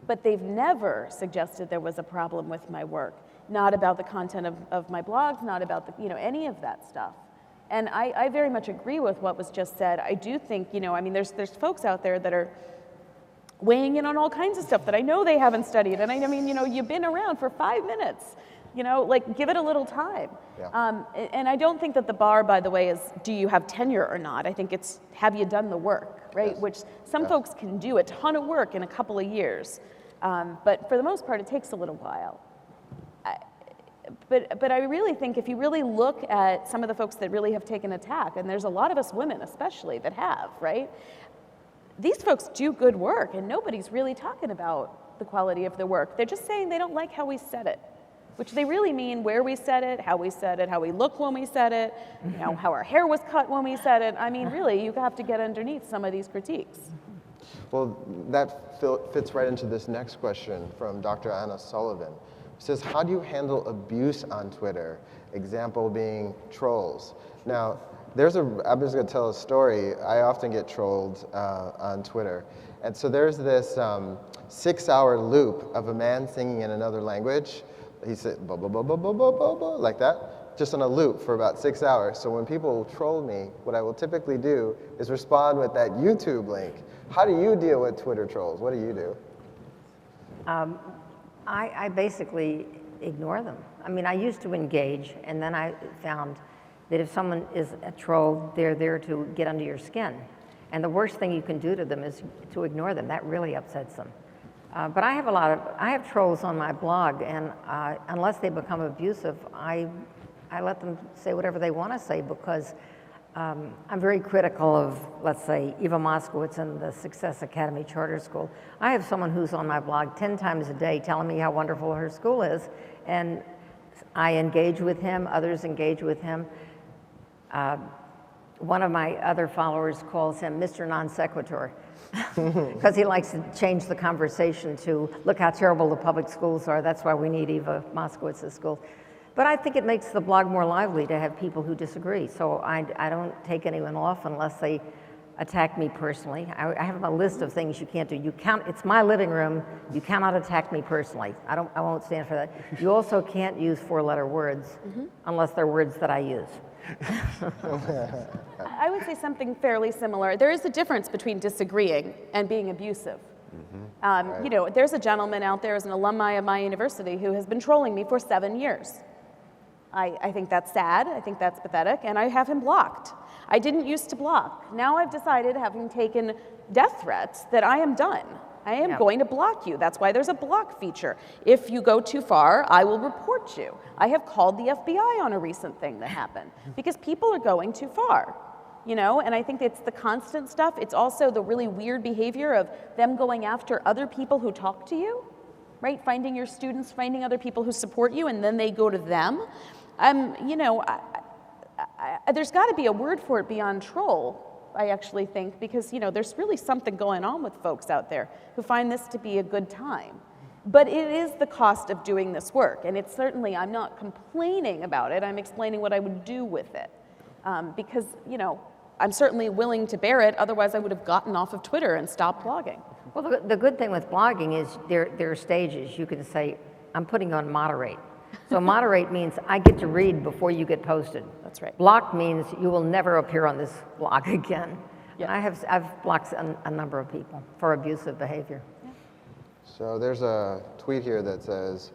But they've never suggested there was a problem with my work. Not about the content of my blogs, not about any of that stuff. And I very much agree with what was just said. I do think, there's folks out there that are weighing in on all kinds of stuff that I know they haven't studied. And you've been around for 5 minutes, give it a little time. Yeah. And I don't think that the bar, by the way, is do you have tenure or not? I think it's have you done the work, right? Yes. Which some folks can do a ton of work in a couple of years. But for the most part, it takes a little while. But I really think if you really look at some of the folks that really have taken attack, and there's a lot of us women especially that have, right? These folks do good work, and nobody's really talking about the quality of their work. They're just saying they don't like how we said it, which they really mean where we said it, how we looked when we said it, how our hair was cut when we said it. Really, you have to get underneath some of these critiques. Well, that fits right into this next question from Dr. Anna Sullivan. It says, how do you handle abuse on Twitter? Example being trolls. Now, I'm just going to tell a story. I often get trolled on Twitter. And so there's this 6-hour loop of a man singing in another language. He said, blah, blah, blah, blah, blah, blah, blah, blah, like that, just on a loop for about 6 hours. So when people troll me, what I will typically do is respond with that YouTube link. How do you deal with Twitter trolls? What do you do? I basically ignore them. I used to engage, and then I found that if someone is a troll, they're there to get under your skin. And the worst thing you can do to them is to ignore them. That really upsets them. But I have trolls on my blog, and unless they become abusive, I let them say whatever they want to say, because I'm very critical of, let's say, Eva Moskowitz and the Success Academy Charter School. I have someone who's on my blog 10 times a day telling me how wonderful her school is, and I engage with him, others engage with him. One of my other followers calls him Mr. Non Sequitur, because he likes to change the conversation to, look how terrible the public schools are, that's why we need Eva Moskowitz's school. But I think it makes the blog more lively to have people who disagree. So I don't take anyone off unless they attack me personally. I have a list of things you can't do. It's my living room. You cannot attack me personally. I won't stand for that. You also can't use 4-letter words unless they're words that I use. I would say something fairly similar. There is a difference between disagreeing and being abusive. Right. There's a gentleman out there as an alumni of my university who has been trolling me for 7 years. I think that's sad, I think that's pathetic, and I have him blocked. I didn't used to block. Now I've decided, having taken death threats, that I am done. I am going to block you. That's why there's a block feature. If you go too far, I will report you. I have called the FBI on a recent thing that happened, because people are going too far. And I think it's the constant stuff. It's also the really weird behavior of them going after other people who talk to you, right? Finding your students, finding other people who support you, and then they go to them. There's got to be a word for it beyond troll, I actually think, because, there's really something going on with folks out there who find this to be a good time. But it is the cost of doing this work, and it's certainly, I'm not complaining about it, I'm explaining what I would do with it. Because, you know, I'm certainly willing to bear it, otherwise I would have gotten off of Twitter and stopped blogging. Well, the good thing with blogging is there are stages. You can say, I'm putting on moderate. So moderate means I get to read before you get posted. That's right. Block means you will never appear on this blog again. Yes. And I've blocked a number of people for abusive behavior. So there's a tweet here that says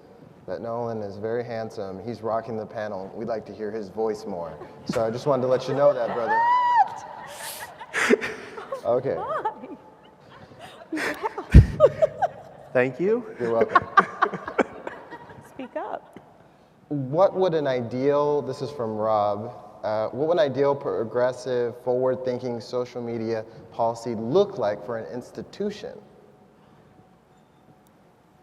that Nolan is very handsome. He's rocking the panel. We'd like to hear his voice more. So I just wanted to let you know that, brother. Okay. Thank you. You're welcome. Speak up. What would an ideal, this is from Rob, what would an ideal progressive, forward-thinking social media policy look like for an institution?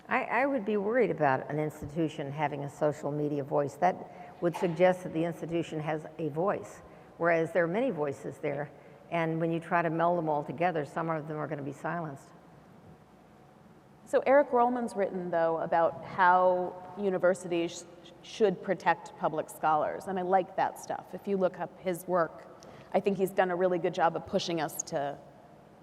I would be worried about an institution having a social media voice. That would suggest that the institution has a voice, whereas there are many voices there, and when you try to meld them all together, some of them are going to be silenced. So Eric Rollman's written, though, about how universities should protect public scholars, and I like that stuff. If you look up his work, I think he's done a really good job of pushing us to,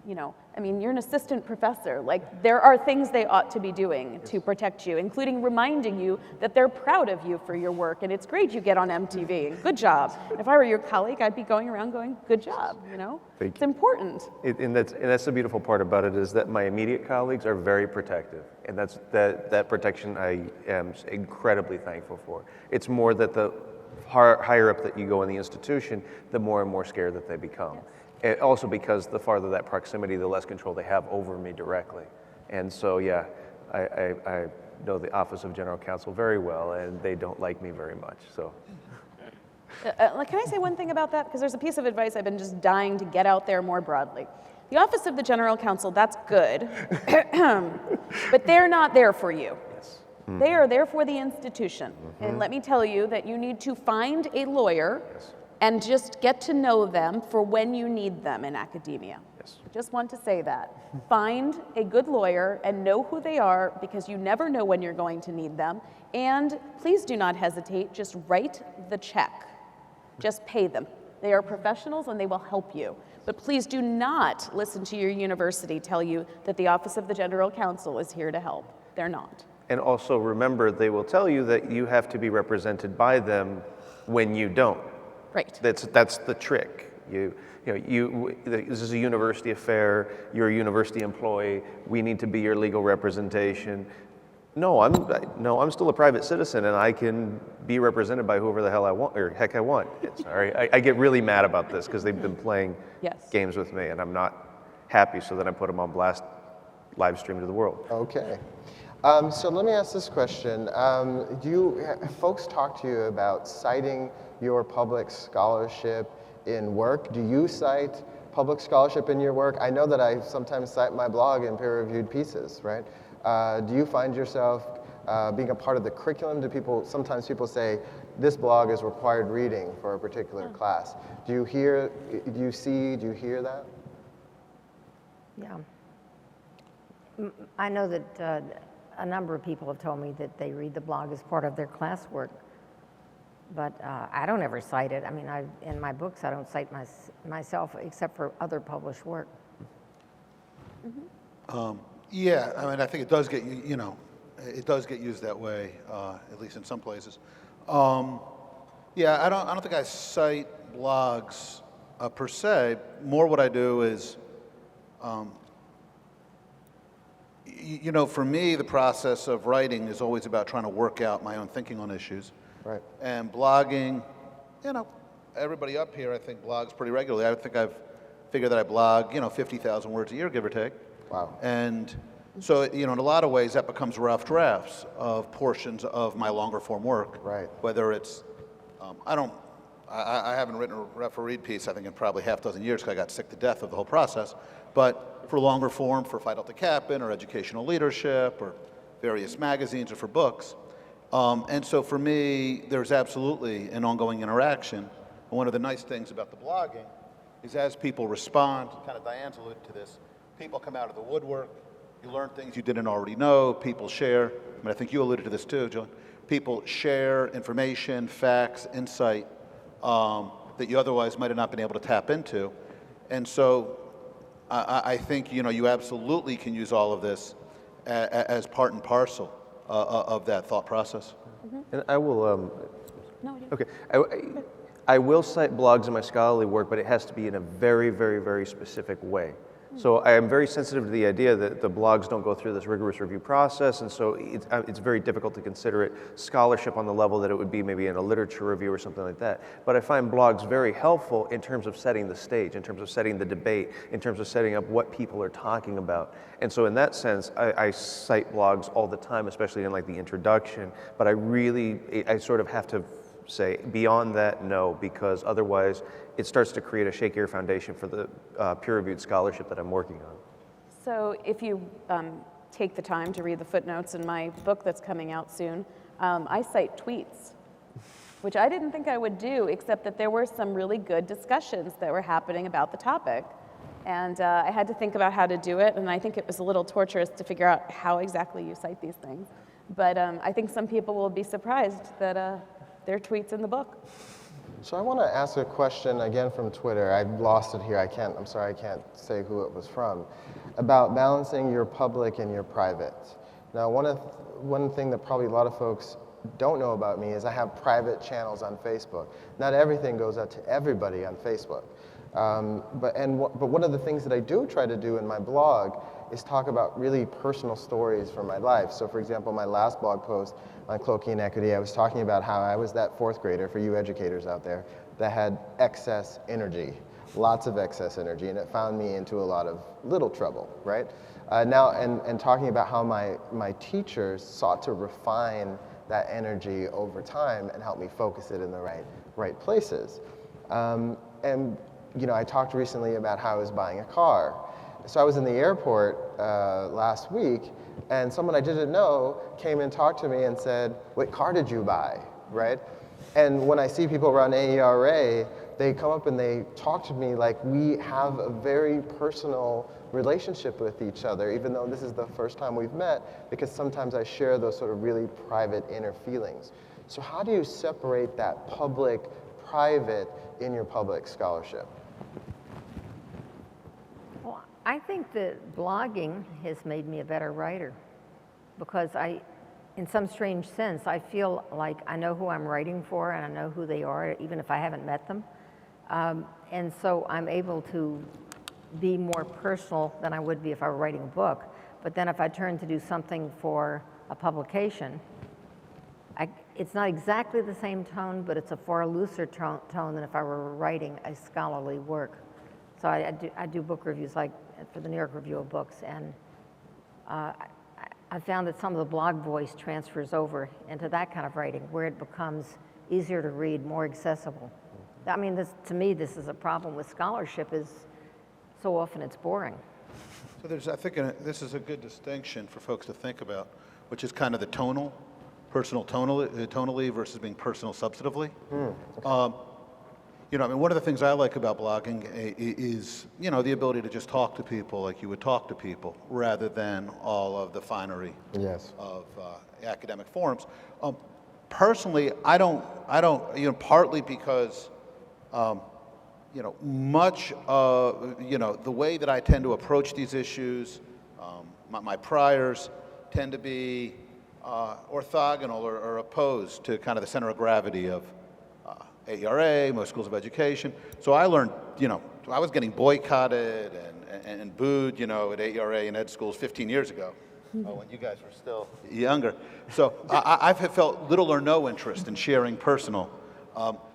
you know, I mean, you're an assistant professor. Like, there are things they ought to be doing to protect you, including reminding you that they're proud of you for your work, and it's great you get on MTV. Good job. If I were your colleague, I'd be going around going, good job, you know? Thank It's you. important. And that's the beautiful part about it, is that my immediate colleagues are very protective, and that protection I am incredibly thankful for. It's more that the higher up that you go in the institution, the more and more scared that they become. Yes. And also because the farther that proximity, the less control they have over me directly. And so, yeah, I know the Office of General Counsel very well, and they don't like me very much. So. Can I say one thing about that? Because there's a piece of advice I've been just dying to get out there more broadly. The Office of the General Counsel, that's good, but they're not there for you. Yes. They are there for the institution. And let me tell you that you need to find a lawyer and just get to know them for when you need them in academia. Yes. I just want to say that. Find a good lawyer and know who they are, because you never know when you're going to need them. And please do not hesitate, just write the check. Just pay them. They are professionals and they will help you. But please do not listen to your university tell you that the Office of the General Counsel is here to help. They're not. And also remember, they will tell you that you have to be represented by them when you don't. Right. That's the trick. This is a university affair. You're a university employee. We need to be your legal representation. No, I'm still a private citizen, and I can be represented by whoever the hell I want, or heck I want. Sorry, I get really mad about this because they've been playing games with me, and I'm not happy. So then I put them on blast, live stream to the world. Okay. So let me ask this question. Folks talk to you about citing your public scholarship in work? Do you cite public scholarship in your work? I know that I sometimes cite my blog in peer-reviewed pieces, right? Do you find yourself being a part of the curriculum? Sometimes people say, this blog is required reading for a particular class. Do you hear that? Yeah. I know that a number of people have told me that they read the blog as part of their classwork, but I don't ever cite it. I mean, in my books, I don't cite myself except for other published work. Yeah, I mean, I think it does get it does get used that way, at least in some places. Yeah, I don't think I cite blogs per se. More what I do is, for me, the process of writing is always about trying to work out my own thinking on issues. Right. And blogging, everybody up here, I think, blogs pretty regularly. I think I've figured that I blog, 50,000 words a year, give or take. Wow. And so, in a lot of ways, that becomes rough drafts of portions of my longer form work. Right. Whether it's, I haven't written a refereed piece, I think, in probably half a dozen years because I got sick to death of the whole process. But for longer form, for Fight Out the Captain or Educational Leadership or various magazines or for books. And so for me, there's absolutely an ongoing interaction. And one of the nice things about the blogging is as people respond, kind of Diane's alluded to this, people come out of the woodwork, You learn things you didn't already know. People share. I mean, I think you alluded to this too, John. People share information, facts, insight that you otherwise might have not been able to tap into. And so I think, you absolutely can use all of this as part and parcel of that thought process. And I will, No, you- okay, I will cite blogs in my scholarly work, but it has to be in a very, very, very specific way. So I am very sensitive to the idea that the blogs don't go through this rigorous review process, and so it's very difficult to consider it scholarship on the level that it would be maybe in a literature review or something like that. But I find blogs very helpful in terms of setting the stage, in terms of setting the debate, in terms of setting up what people are talking about. And so in that sense, I cite blogs all the time, especially in like the introduction, but I sort of have to say beyond that, no, because otherwise it starts to create a shakier foundation for the peer-reviewed scholarship that I'm working on. So if you take the time to read the footnotes in my book that's coming out soon, I cite tweets, which I didn't think I would do, except that there were some really good discussions that were happening about the topic. And I had to think about how to do it, and I think it was a little torturous to figure out how exactly you cite these things. But I think some people will be surprised that there are tweets in the book. So I want to ask a question again from Twitter. I lost it here. I'm sorry, I can't say who it was from. About balancing your public and your private. Now, one thing that probably a lot of folks don't know about me is I have private channels on Facebook. Not everything goes out to everybody on Facebook. But one of the things that I do try to do in my blog is talk about really personal stories from my life. So for example, my last blog post on cloaking inequity, I was talking about how I was that fourth grader, for you educators out there, that had excess energy, lots of excess energy, and it found me into a lot of little trouble, right? And talking about how my teachers sought to refine that energy over time and help me focus it in the right places. And I talked recently about how I was buying a car. So I was in the airport last week, and someone I didn't know came and talked to me and said, "What car did you buy?" Right? And when I see people around AERA, they come up and they talk to me like we have a very personal relationship with each other, even though this is the first time we've met, because sometimes I share those sort of really private inner feelings. So how do you separate that public-private in your public scholarship? Well, I think that blogging has made me a better writer because in some strange sense, I feel like I know who I'm writing for and I know who they are, even if I haven't met them. And so I'm able to be more personal than I would be if I were writing a book. But then if I turn to do something for a publication, it's not exactly the same tone, but it's a far looser tone than if I were writing a scholarly work. So I do book reviews, like for the New York Review of Books, and I found that some of the blog voice transfers over into that kind of writing, where it becomes easier to read, more accessible. I mean, to me, this is a problem with scholarship, is so often it's boring. So I think this is a good distinction for folks to think about, which is kind of the personal tonally versus being personal substantively. Okay. I mean, one of the things I like about blogging is, the ability to just talk to people like you would talk to people, rather than all of the finery of academic forums. Personally, I don't, partly because, much of, the way that I tend to approach these issues, my priors tend to be orthogonal or opposed to kind of the center of gravity of AERA, most schools of education. So I learned, I was getting boycotted and booed, at AERA and ed schools 15 years ago, when you guys were still younger. So I've felt little or no interest in sharing personal.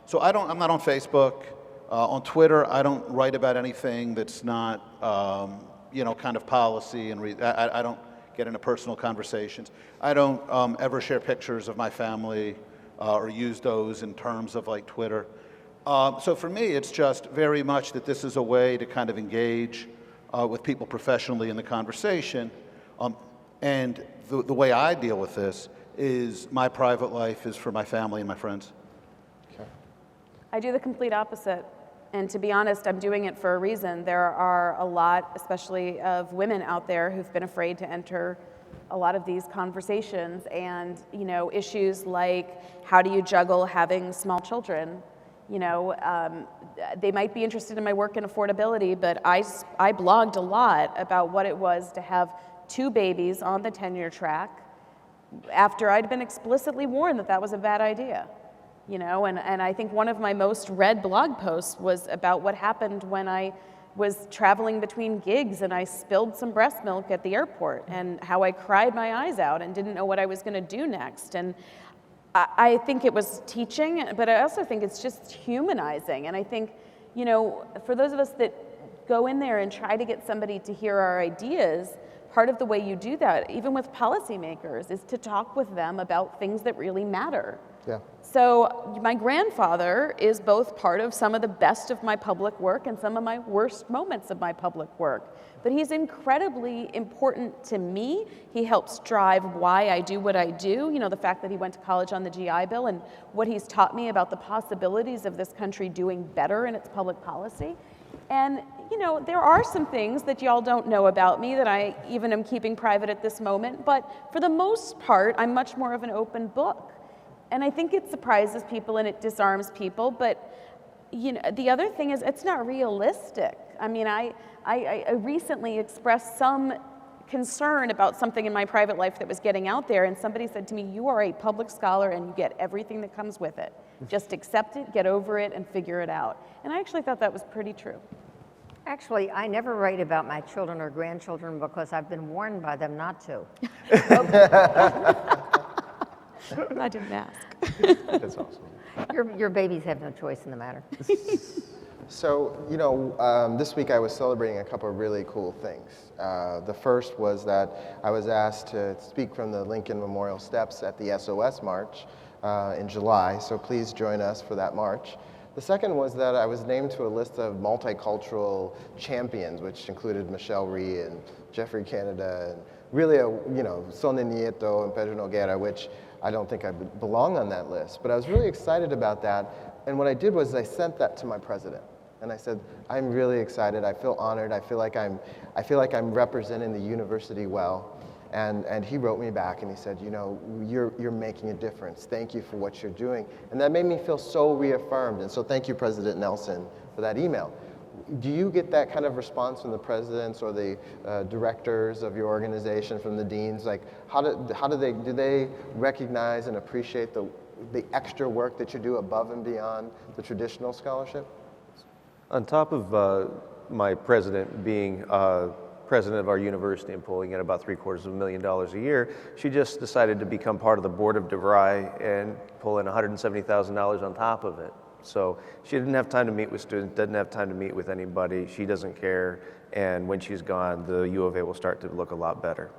So I'm not on Facebook. On Twitter, I don't write about anything that's not, kind of policy, and I don't get into personal conversations. I don't ever share pictures of my family or use those in terms of like Twitter. So for me, it's just very much that this is a way to kind of engage with people professionally in the conversation. And the way I deal with this is my private life is for my family and my friends. I do the complete opposite. And to be honest, I'm doing it for a reason. There are a lot, especially of women out there, who've been afraid to enter a lot of these conversations, and issues like how do you juggle having small children. They might be interested in my work in affordability, but I blogged a lot about what it was to have 2 babies on the tenure track after I'd been explicitly warned that that was a bad idea. And I think one of my most read blog posts was about what happened when I was traveling between gigs and I spilled some breast milk at the airport, and how I cried my eyes out and didn't know what I was going to do next. And I think it was teaching, but I also think it's just humanizing. And I think, for those of us that go in there and try to get somebody to hear our ideas, part of the way you do that, even with policymakers, is to talk with them about things that really matter. Yeah. So my grandfather is both part of some of the best of my public work and some of my worst moments of my public work. But he's incredibly important to me. He helps drive why I do what I do. The fact that he went to college on the GI Bill and what he's taught me about the possibilities of this country doing better in its public policy. And, there are some things that y'all don't know about me that I even am keeping private at this moment. But for the most part, I'm much more of an open book. And I think it surprises people and it disarms people, but the other thing is it's not realistic. I mean, I recently expressed some concern about something in my private life that was getting out there, and somebody said to me, "You are a public scholar and you get everything that comes with it. Just accept it, get over it, and figure it out." And I actually thought that was pretty true. Actually, I never write about my children or grandchildren because I've been warned by them not to. I didn't ask. That's awesome. Your babies have no choice in the matter. So, this week I was celebrating a couple of really cool things. The first was that I was asked to speak from the Lincoln Memorial Steps at the SOS March in July, so please join us for that march. The second was that I was named to a list of multicultural champions, which included Michelle Rhee and Jeffrey Canada, and really, Sonia Nieto and Pedro Noguera, which I don't think I belong on that list. But I was really excited about that, and what I did was I sent that to my president. And I said, I'm really excited, I feel honored, I feel like I'm representing the university well. And he wrote me back and he said, you're making a difference. Thank you for what you're doing. And that made me feel so reaffirmed. And so thank you, President Nelson, for that email. Do you get that kind of response from the presidents or the directors of your organization, from the deans? Like, do they recognize and appreciate the extra work that you do above and beyond the traditional scholarship? On top of my president being president of our university and pulling in about $750,000 a year, she just decided to become part of the board of DeVry and pull in $170,000 on top of it. So she didn't have time to meet with students, didn't have time to meet with anybody. She doesn't care, and when she's gone, the U of A will start to look a lot better.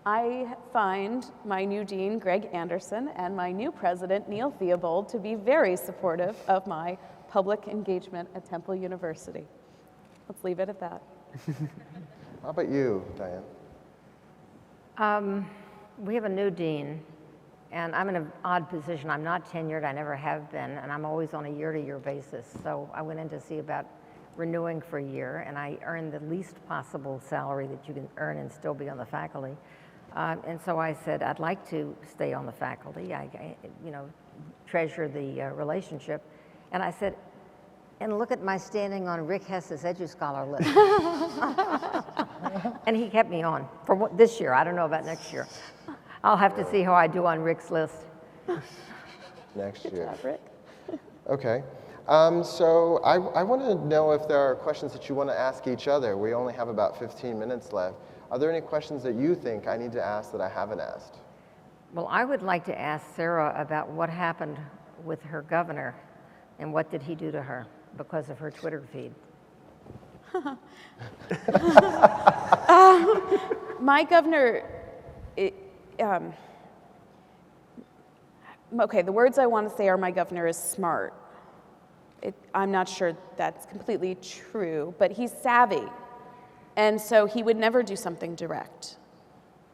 I find my new dean, Greg Anderson, and my new president, Neil Theobald, to be very supportive of my public engagement at Temple University. Let's leave it at that. How about you, Diane? We have a new dean, and I'm in an odd position. I'm not tenured, I never have been, and I'm always on a year-to-year basis. So I went in to see about renewing for a year, and I earned the least possible salary that you can earn and still be on the faculty. And so I said, I'd like to stay on the faculty. I treasure the relationship. And I said, and look at my standing on Rick Hess's EduScholar list. And he kept me on for this year. I don't know about next year. I'll have to see how I do on Rick's list. Next year. Good job, Rick. Okay. So I want to know if there are questions that you want to ask each other. We only have about 15 minutes left. Are there any questions that you think I need to ask that I haven't asked? Well, I would like to ask Sarah about what happened with her governor and what did he do to her because of her Twitter feed. My governor, okay, the words I want to say are my governor is smart. I'm not sure that's completely true, but he's savvy. And so he would never do something direct.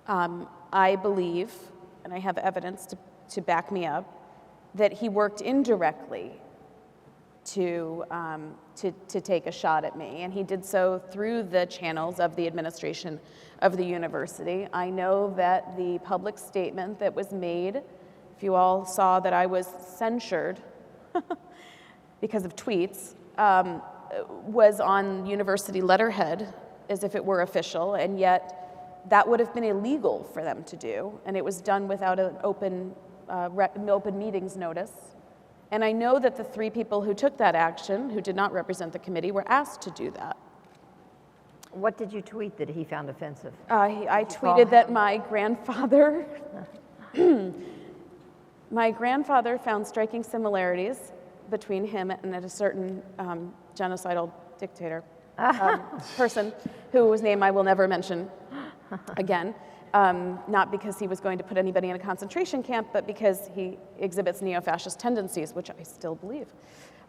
I believe, and I have evidence to back me up, that he worked indirectly to take a shot at me, and he did so through the channels of the administration of the university. I know that the public statement that was made, if you all saw that I was censured because of tweets, was on university letterhead as if it were official, and yet that would have been illegal for them to do, and it was done without an open meetings notice. And I know that the 3 people who took that action, who did not represent the committee, were asked to do that. What did you tweet that he found offensive? I tweeted that my grandfather found striking similarities between him and a certain genocidal dictator person whose name I will never mention again. Not because he was going to put anybody in a concentration camp, but because he exhibits neo-fascist tendencies, which I still believe.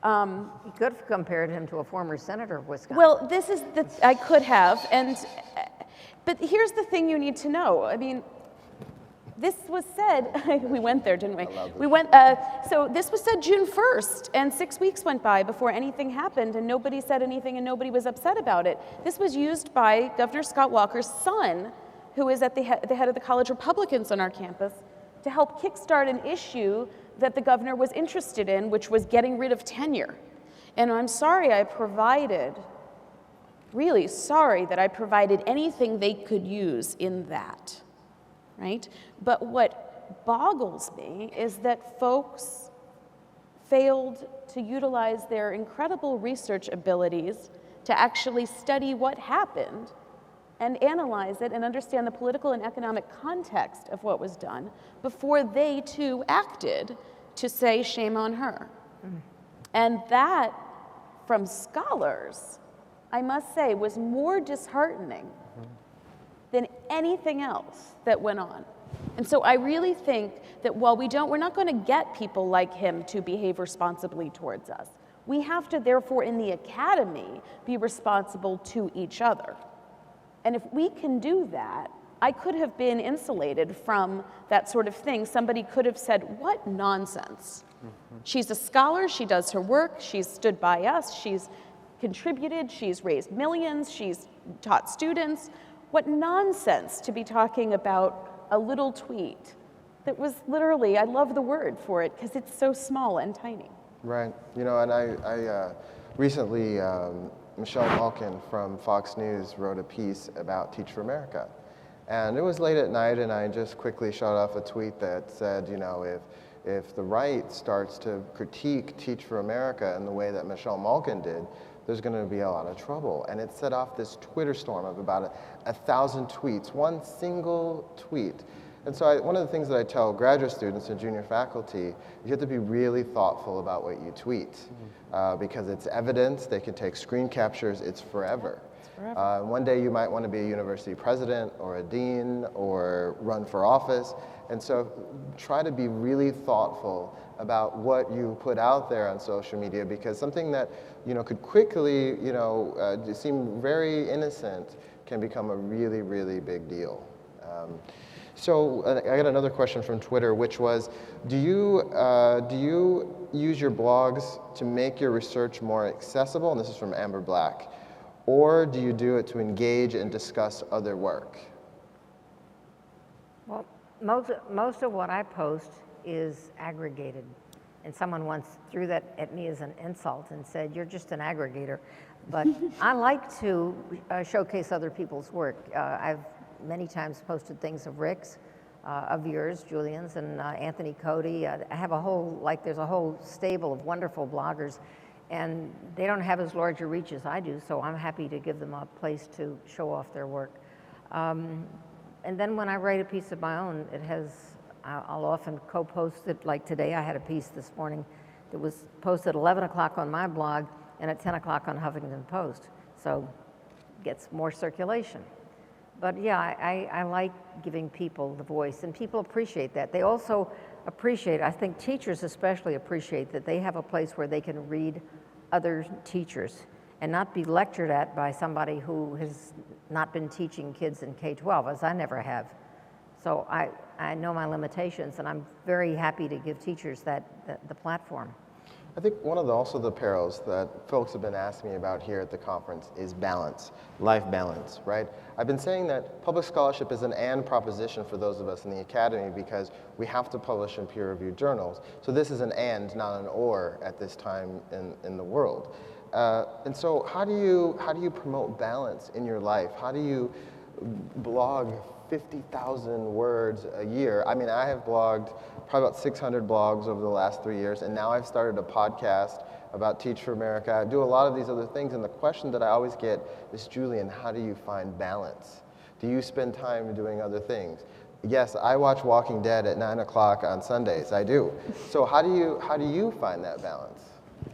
You could have compared him to a former senator of Wisconsin. Well, I could have, but here's the thing you need to know. I mean, this was said, we went there, didn't we? So this was said June 1st, and 6 weeks went by before anything happened, and nobody said anything, and nobody was upset about it. This was used by Governor Scott Walker's son, who is at the head of the college Republicans on our campus, to help kickstart an issue that the governor was interested in, which was getting rid of tenure. And I'm sorry really sorry that I provided anything they could use in that, right? But what boggles me is that folks failed to utilize their incredible research abilities to actually study what happened and analyze it and understand the political and economic context of what was done before they too acted to say shame on her. And that, from scholars, I must say, was more disheartening than anything else that went on. And so I really think that while we're not going to get people like him to behave responsibly towards us, we have to therefore in the academy be responsible to each other. And if we can do that, I could have been insulated from that sort of thing. Somebody could have said, what nonsense. She's a scholar, she does her work, she's stood by us, she's contributed, she's raised millions, she's taught students. What nonsense to be talking about a little tweet that was literally, I love the word for it because it's so small and tiny. Right. You know, and I recently, Michelle Malkin from Fox News wrote a piece about Teach for America. And it was late at night, and I just quickly shot off a tweet that said, you know, if the right starts to critique Teach for America in the way that Michelle Malkin did, there's going to be a lot of trouble. And it set off this Twitter storm of about 1,000 tweets, one single tweet. And so one of the things that I tell graduate students and junior faculty, you have to be really thoughtful about what you tweet because it's evidence, they can take screen captures, it's forever. One day you might want to be a university president or a dean or run for office. And so try to be really thoughtful about what you put out there on social media, because something that could quickly seem very innocent can become a really, really big deal. So I got another question from Twitter, which was, do you use your blogs to make your research more accessible? And this is from Amber Black. Or do you do it to engage and discuss other work? Well, most of what I post is aggregated. And someone once threw that at me as an insult and said, you're just an aggregator. But I like to showcase other people's work. I've many times posted things of Rick's, of yours, Julian's, and Anthony Cody. I have there's a whole stable of wonderful bloggers, and they don't have as large a reach as I do, so I'm happy to give them a place to show off their work. And then when I write a piece of my own, I'll often co-post it. Like today, I had a piece this morning that was posted at 11 o'clock on my blog and at 10 o'clock on Huffington Post, so it gets more circulation. But yeah, I like giving people the voice, and people appreciate that. They also appreciate, I think teachers especially appreciate that they have a place where they can read other teachers and not be lectured at by somebody who has not been teaching kids in K-12, as I never have. So I know my limitations, and I'm very happy to give teachers the platform. I think one of also the perils that folks have been asking me about here at the conference is balance, life balance, right? I've been saying that public scholarship is an and proposition for those of us in the academy because we have to publish in peer-reviewed journals. So this is an and, not an or at this time in the world. And so how do you promote balance in your life? How do you blog 50,000 words a year? I mean, I have blogged probably about 600 blogs over the last 3 years, and now I've started a podcast about Teach for America. I do a lot of these other things, and the question that I always get is, Julian, how do you find balance? Do you spend time doing other things? Yes, I watch Walking Dead at 9 o'clock on Sundays, I do. So how do you find that balance?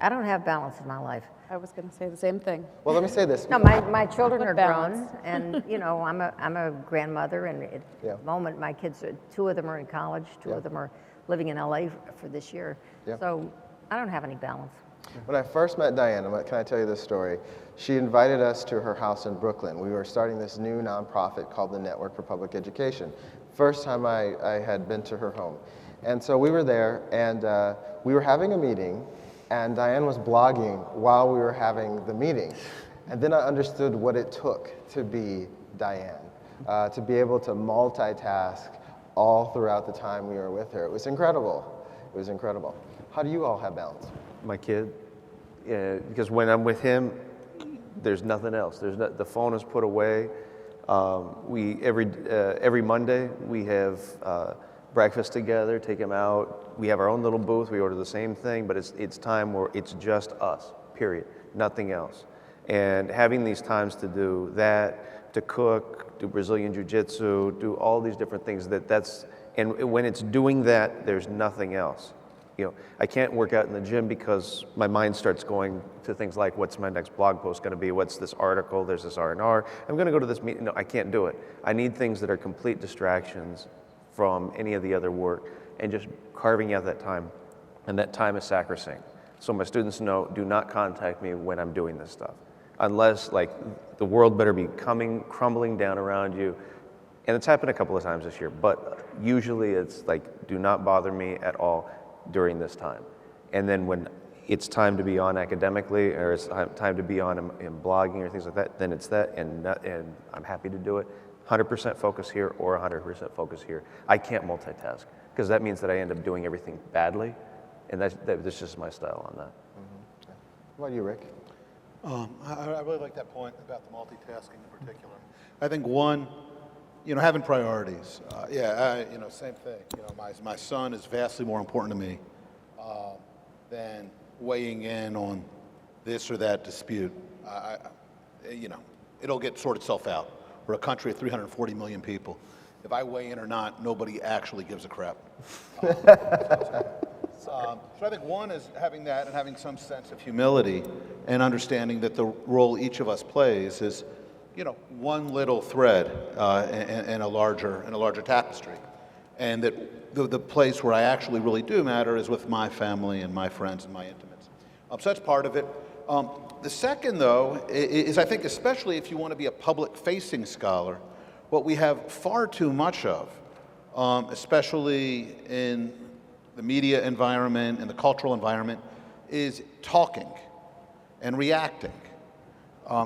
I don't have balance in my life. I was going to say the same thing. Well, let me say this. No, my children What are balance? grown, and you know, I'm a grandmother, and at Yeah. the moment, my kids, two of them are in college, two Yeah. of them are living in LA for this year. Yeah. So I don't have any balance. When I first met Diane, can I tell you this story? She invited us to her house in Brooklyn. We were starting this new nonprofit called the Network for Public Education. First time I had been to her home. And so we were there, and we were having a meeting, and Diane was blogging while we were having the meeting. And then I understood what it took to be Diane, to be able to multitask all throughout the time we were with her. It was incredible. It was incredible. How do you all have balance? My kid, because when I'm with him, there's nothing else. The phone is put away. Every Monday we have breakfast together, take him out. We have our own little booth. We order the same thing, but it's time where it's just us. Period. Nothing else. And having these times to do that, to cook, do Brazilian Jiu-Jitsu, do all these different things. And when it's doing that, there's nothing else. You know, I can't work out in the gym because my mind starts going to things like, what's my next blog post going to be? What's this article? There's this R&R. I'm going to go to this meeting. No, I can't do it. I need things that are complete distractions from any of the other work, and just carving out that time. And that time is sacrosanct. So my students know, do not contact me when I'm doing this stuff. Unless, like, the world better be crumbling down around you. And it's happened a couple of times this year, but usually it's like, do not bother me at all during this time. And then when it's time to be on academically, or it's time to be on in blogging or things like that, then it's that, and I'm happy to do it. 100% focus here or 100% focus here. I can't multitask, because that means that I end up doing everything badly, and that's just my style on that. Mm-hmm. What about you, Rick? I really like that point about the multitasking in particular. I think one, having priorities. Same thing. My son is vastly more important to me than weighing in on this or that dispute. It'll get sorted itself out. We're a country of 340 million people. If I weigh in or not, nobody actually gives a crap. So I think one is having that and having some sense of humility and understanding that the role each of us plays is, one little thread in a larger tapestry, and that the place where I actually really do matter is with my family and my friends and my intimates. So that's part of it. The second, though, is I think especially if you want to be a public-facing scholar, what we have far too much of, especially in the media environment and the cultural environment, is talking and reacting.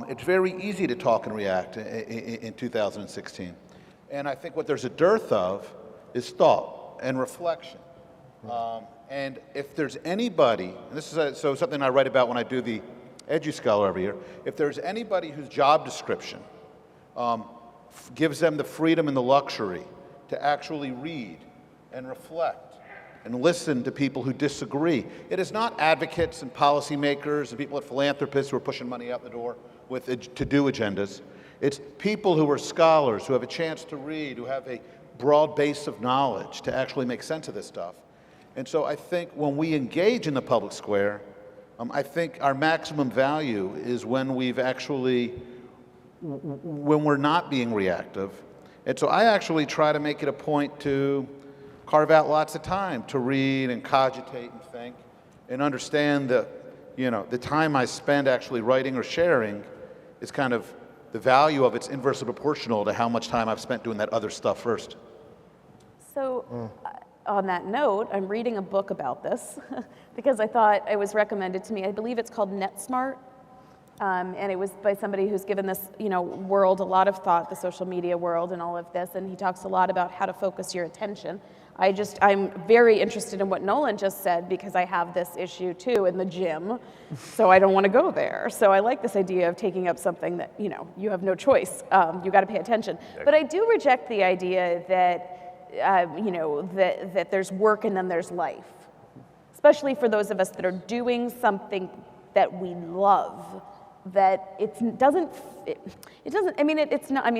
It's very easy to talk and react in 2016. And I think what there's a dearth of is thought and reflection. And if there's anybody, and this is something I write about when I do the EduScholar every year, if there's anybody whose job description gives them the freedom and the luxury to actually read and reflect and listen to people who disagree. It is not advocates and policymakers and people at philanthropists who are pushing money out the door with to-do agendas. It's people who are scholars, who have a chance to read, who have a broad base of knowledge to actually make sense of this stuff. And so I think when we engage in the public square, I think our maximum value is when we're not being reactive. And so I actually try to make it a point to carve out lots of time to read and cogitate and think and understand that, the time I spend actually writing or sharing is kind of the value of it's inversely proportional to how much time I've spent doing that other stuff first. So on that note, I'm reading a book about this because I thought it was recommended to me. I believe it's called NetSmart. And it was by somebody who's given this, world a lot of thought, the social media world and all of this, and he talks a lot about how to focus your attention. I'm very interested in what Nolan just said because I have this issue too in the gym, so I don't want to go there. So I like this idea of taking up something that, you have no choice. You got to pay attention. But I do reject the idea that, that there's work and then there's life, especially for those of us that are doing something that we love. That it's not,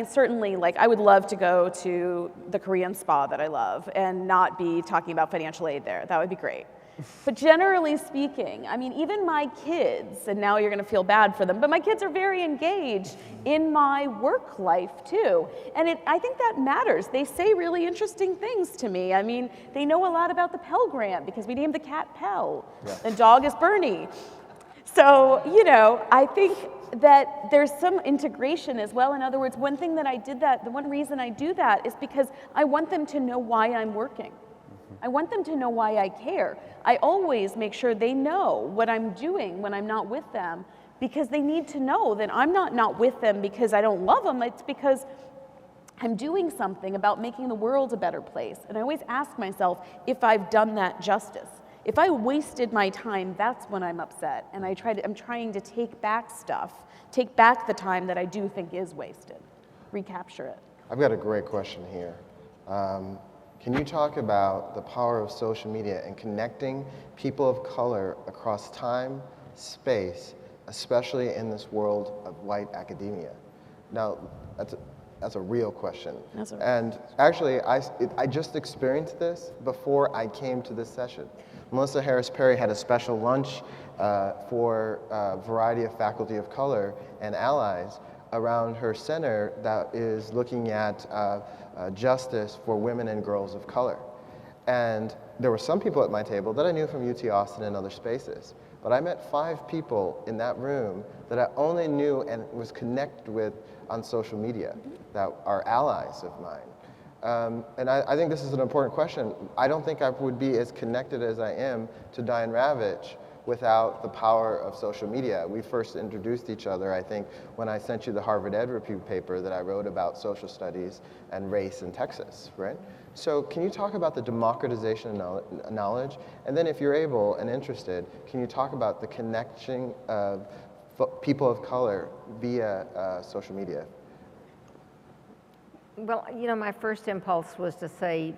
certainly, like, I would love to go to the Korean spa that I love and not be talking about financial aid there. That would be great. But generally speaking, even my kids, and now you're going to feel bad for them, but my kids are very engaged in my work life too. And I think that matters. They say really interesting things to me. They know a lot about the Pell Grant because we named the cat Pell. Yeah. The dog is Bernie. So, I think that there's some integration as well. In other words, the one reason I do that is because I want them to know why I'm working. I want them to know why I care. I always make sure they know what I'm doing when I'm not with them, because they need to know that I'm not with them because I don't love them. It's because I'm doing something about making the world a better place. And I always ask myself if I've done that justice. If I wasted my time, that's when I'm upset. And I'm trying to take back the time that I do think is wasted, recapture it. I've got a great question here. Can you talk about the power of social media in connecting people of color across time, space, especially in this world of white academia? Now, that's a real question. And actually, I just experienced this before I came to this session. Melissa Harris Perry had a special lunch for a variety of faculty of color and allies around her center that is looking at justice for women and girls of color. And there were some people at my table that I knew from UT Austin and other spaces, but I met 5 people in that room that I only knew and was connected with on social media that are allies of mine. And I think this is an important question. I don't think I would be as connected as I am to Diane Ravitch without the power of social media. We first introduced each other, I think, when I sent you the Harvard Ed Review paper that I wrote about social studies and race in Texas, right? So can you talk about the democratization of knowledge? And then if you're able and interested, can you talk about the connection of people of color via social media? Well, my first impulse was to say,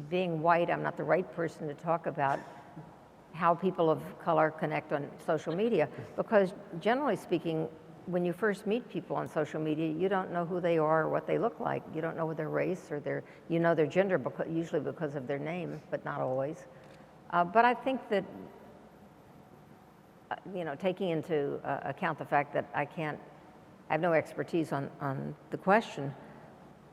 being white, I'm not the right person to talk about how people of color connect on social media, because generally speaking, when you first meet people on social media, you don't know who they are or what they look like. You don't know their race or their gender, usually because of their name, but not always. But I think that, taking into account the fact that I have no expertise on the question,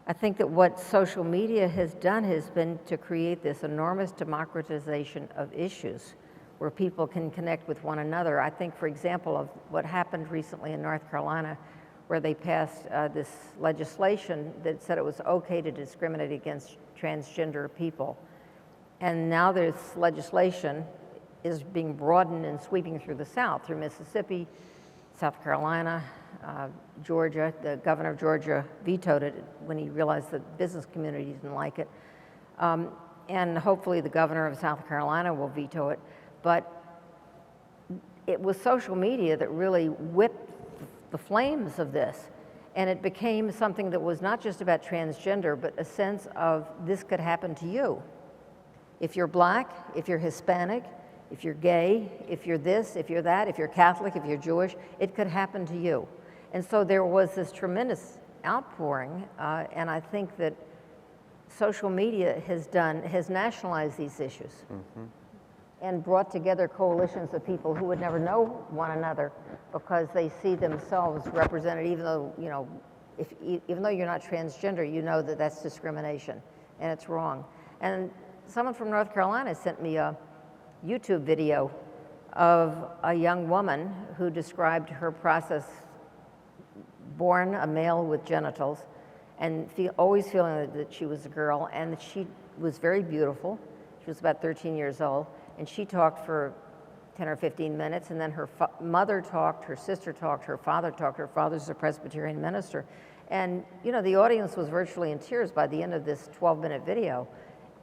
I think that what social media has done has been to create this enormous democratization of issues where people can connect with one another. I think, for example, of what happened recently in North Carolina, where they passed this legislation that said it was okay to discriminate against transgender people. And now this legislation is being broadened and sweeping through the South, through Mississippi, South Carolina, Georgia. The governor of Georgia vetoed it when he realized the business community didn't like it. And hopefully the governor of South Carolina will veto it. But it was social media that really whipped the flames of this. And it became something that was not just about transgender, but a sense of this could happen to you. If you're black, if you're Hispanic, if you're gay, if you're this, if you're that, if you're Catholic, if you're Jewish, it could happen to you. And so there was this tremendous outpouring, and I think that social media has nationalized these issues and brought together coalitions of people who would never know one another because they see themselves represented, even though you're not transgender, you know that that's discrimination, and it's wrong. And someone from North Carolina sent me a YouTube video of a young woman who described her process, born a male with genitals, and always feeling that she was a girl, and she was very beautiful. She was about 13 years old, and she talked for 10 or 15 minutes, and then her mother talked, her sister talked, her father talked. Her father's a Presbyterian minister. And, you know, the audience was virtually in tears by the end of this 12-minute video.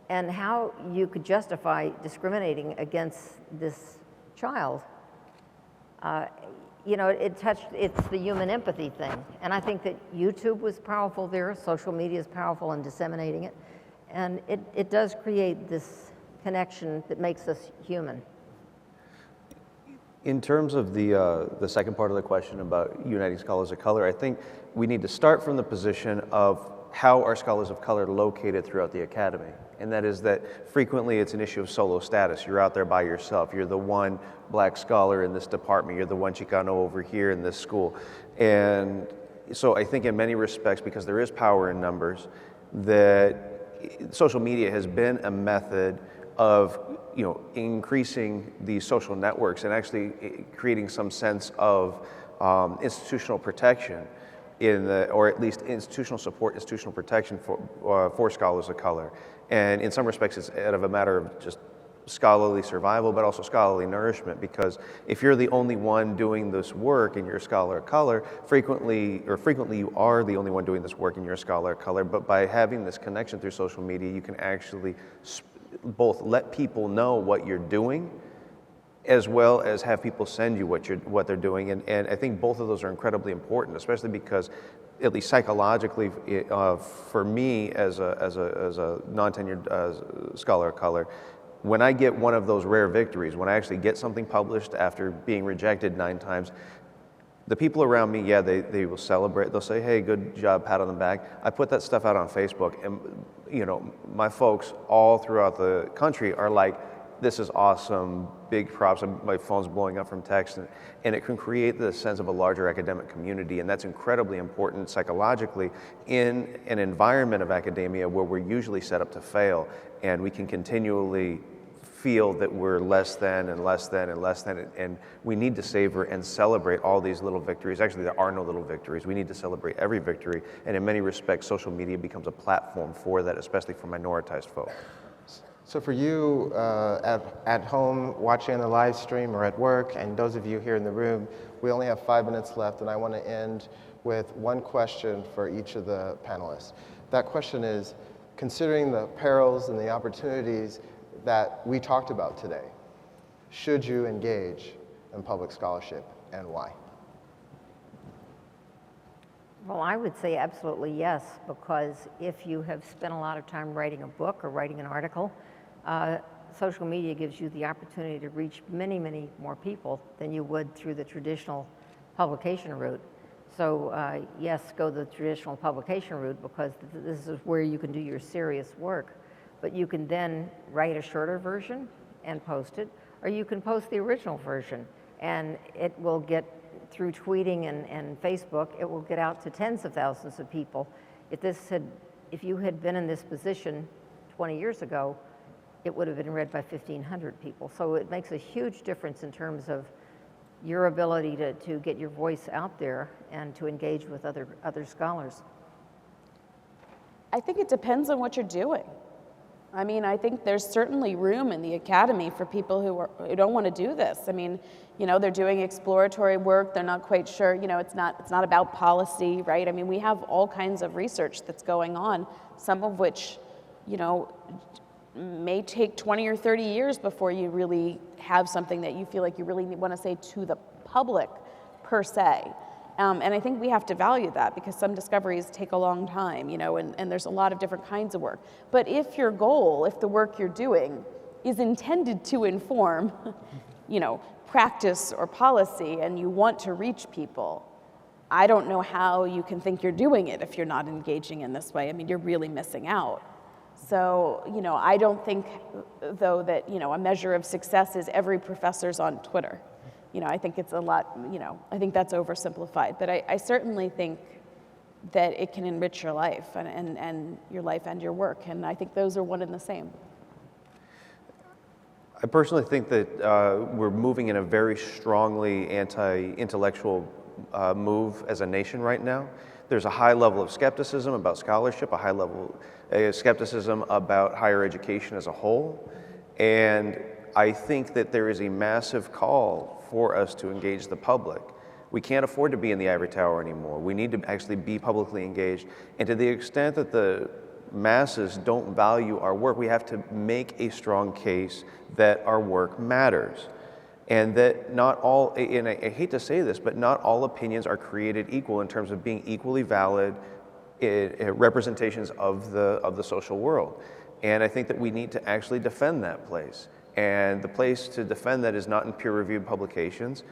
And how you could justify discriminating against this child, you know, it's the human empathy thing. And I think that YouTube was powerful there, social media is powerful in disseminating it. And it does create this connection that makes us human. In terms of the second part of the question about uniting scholars of color, I think we need to start from the position of how are scholars of color located throughout the academy. And that is that frequently it's an issue of solo status. You're out there by yourself. You're the one black scholar in this department. You're the one Chicano over here in this school. And so I think in many respects, because there is power in numbers, that social media has been a method of, you know, increasing these social networks and actually creating some sense of institutional protection or at least institutional support, institutional protection for scholars of color. And in some respects, it's out of a matter of just scholarly survival, but also scholarly nourishment, because if you're the only one doing this work and you're a scholar of color, frequently you are the only one doing this work and you're a scholar of color, but by having this connection through social media, you can actually both let people know what you're doing, as well as have people send you what they're doing. And I think both of those are incredibly important, especially because, at least psychologically, for me as a non-tenured scholar of color, when I get one of those rare victories, when I actually get something published after being rejected 9 times, the people around me, yeah, they will celebrate. They'll say, hey, good job, pat on the back. I put that stuff out on Facebook, and you know, my folks all throughout the country are like, this is awesome, big props. My phone's blowing up from text, and it can create the sense of a larger academic community, and that's incredibly important psychologically in an environment of academia where we're usually set up to fail, and we can continually feel that we're less than and less than and less than, and we need to savor and celebrate all these little victories. Actually, there are no little victories. We need to celebrate every victory, and in many respects, social media becomes a platform for that, especially for minoritized folks. So for you at home watching on the live stream or at work, and those of you here in the room, we only have 5 minutes left, and I want to end with one question for each of the panelists. That question is, considering the perils and the opportunities that we talked about today, should you engage in public scholarship, and why? Well, I would say absolutely yes, because if you have spent a lot of time writing a book or writing an article, social media gives you the opportunity to reach many, many more people than you would through the traditional publication route. So yes, go the traditional publication route, because this is where you can do your serious work. But you can then write a shorter version and post it, or you can post the original version, and it will get, through tweeting and Facebook, it will get out to tens of thousands of people. If you had been in this position 20 years ago, it would have been read by 1,500 people. So it makes a huge difference in terms of your ability to get your voice out there and to engage with other scholars. I think it depends on what you're doing. I mean, I think there's certainly room in the academy for people who don't want to do this. I mean, you know, they're doing exploratory work, they're not quite sure, you know, it's not about policy, right? I mean, we have all kinds of research that's going on, some of which, you know, may take 20 or 30 years before you really have something that you feel like you really want to say to the public, per se. And I think we have to value that, because some discoveries take a long time, you know, and there's a lot of different kinds of work. But if your goal, if the work you're doing is intended to inform, you know, practice or policy, and you want to reach people, I don't know how you can think you're doing it if you're not engaging in this way. I mean, you're really missing out. So, you know, I don't think, though, that, you know, a measure of success is every professor's on Twitter. You know, I think it's a lot, you know, I think that's oversimplified. But I certainly think that it can enrich your life and your life and your work. And I think those are one and the same. I personally think that we're moving in a very strongly anti-intellectual move as a nation right now. There's a high level of skepticism about scholarship, a high level of skepticism about higher education as a whole. And I think that there is a massive call for us to engage the public. We can't afford to be in the ivory tower anymore. We need to actually be publicly engaged. And to the extent that the masses don't value our work, we have to make a strong case that our work matters. And that not all, and I hate to say this, but not all opinions are created equal in terms of being equally valid representations of the social world. And I think that we need to actually defend that place. And the place to defend that is not in peer-reviewed publications.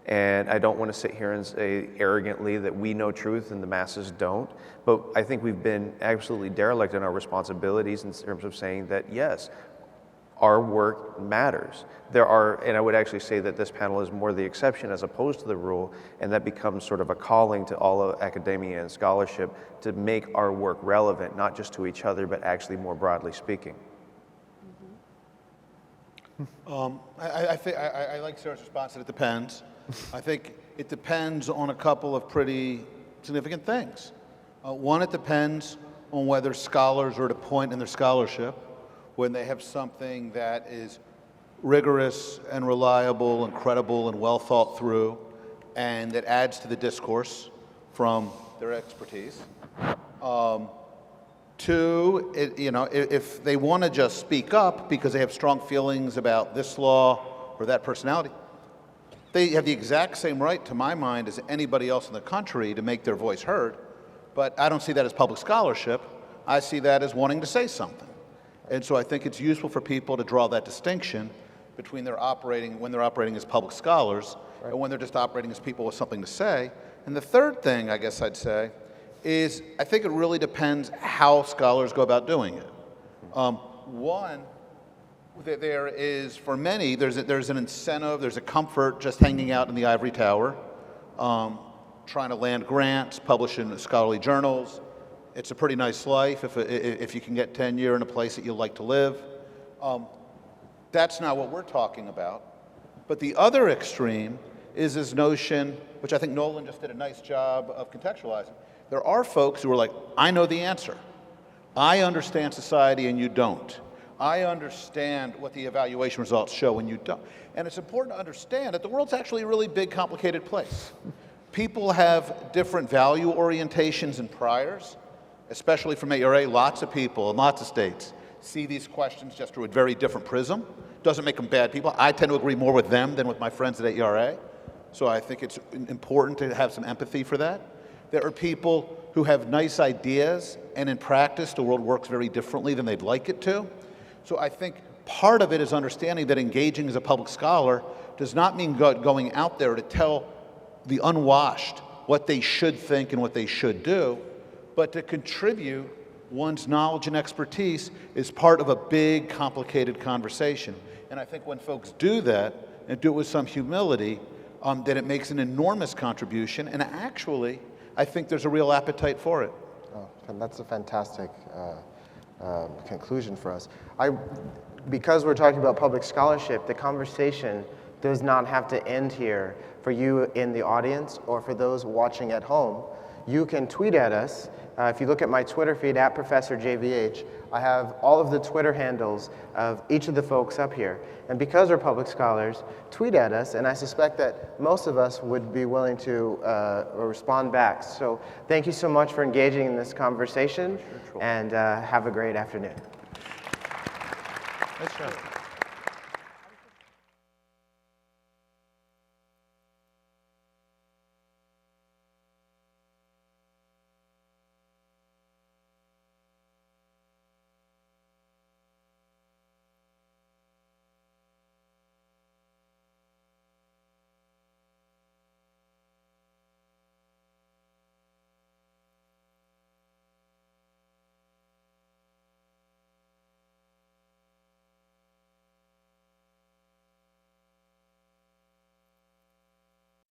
And I don't want to sit here and say arrogantly that we know truth and the masses don't. But I think we've been absolutely derelict in our responsibilities in terms of saying that, yes, our work matters. There are, and I would actually say that this panel is more the exception as opposed to the rule, and that becomes sort of a calling to all of academia and scholarship to make our work relevant, not just to each other, but actually more broadly speaking. I like Sarah's response that it depends. I think it depends on a couple of pretty significant things. One, it depends on whether scholars are at a point in their scholarship when they have something that is rigorous and reliable and credible and well thought through and that adds to the discourse from their expertise. Two, if they want to just speak up because they have strong feelings about this law or that personality, they have the exact same right, to my mind, as anybody else in the country to make their voice heard. But I don't see that as public scholarship. I see that as wanting to say something. And so I think it's useful for people to draw that distinction between when they're operating as public scholars and when they're just operating as people with something to say. And the third thing, I guess I'd say, is I think it really depends how scholars go about doing it. One, there is, for many, there's an incentive, there's a comfort just hanging out in the ivory tower, trying to land grants, publish in scholarly journals. It's a pretty nice life if you can get tenure in a place that you like to live. That's not what we're talking about. But the other extreme is this notion, which I think Nolan just did a nice job of contextualizing. There are folks who are like, I know the answer. I understand society and you don't. I understand what the evaluation results show and you don't. And it's important to understand that the world's actually a really big, complicated place. People have different value orientations and priors, especially from AERA. Lots of people in lots of states see these questions just through a very different prism. Doesn't make them bad people. I tend to agree more with them than with my friends at AERA. So I think it's important to have some empathy for that. There are people who have nice ideas, and in practice, the world works very differently than they'd like it to. So I think part of it is understanding that engaging as a public scholar does not mean going out there to tell the unwashed what they should think and what they should do, but to contribute one's knowledge and expertise is part of a big, complicated conversation. And I think when folks do that, and do it with some humility, that it makes an enormous contribution, and actually, I think there's a real appetite for it. Oh, and that's a fantastic conclusion for us. Because we're talking about public scholarship, the conversation does not have to end here for you in the audience or for those watching at home. You can tweet at us. If you look at my Twitter feed, @ProfessorJVH, I have all of the Twitter handles of each of the folks up here. And because we're public scholars, tweet at us, and I suspect that most of us would be willing to respond back. So thank you so much for engaging in this conversation, and have a great afternoon. Nice job.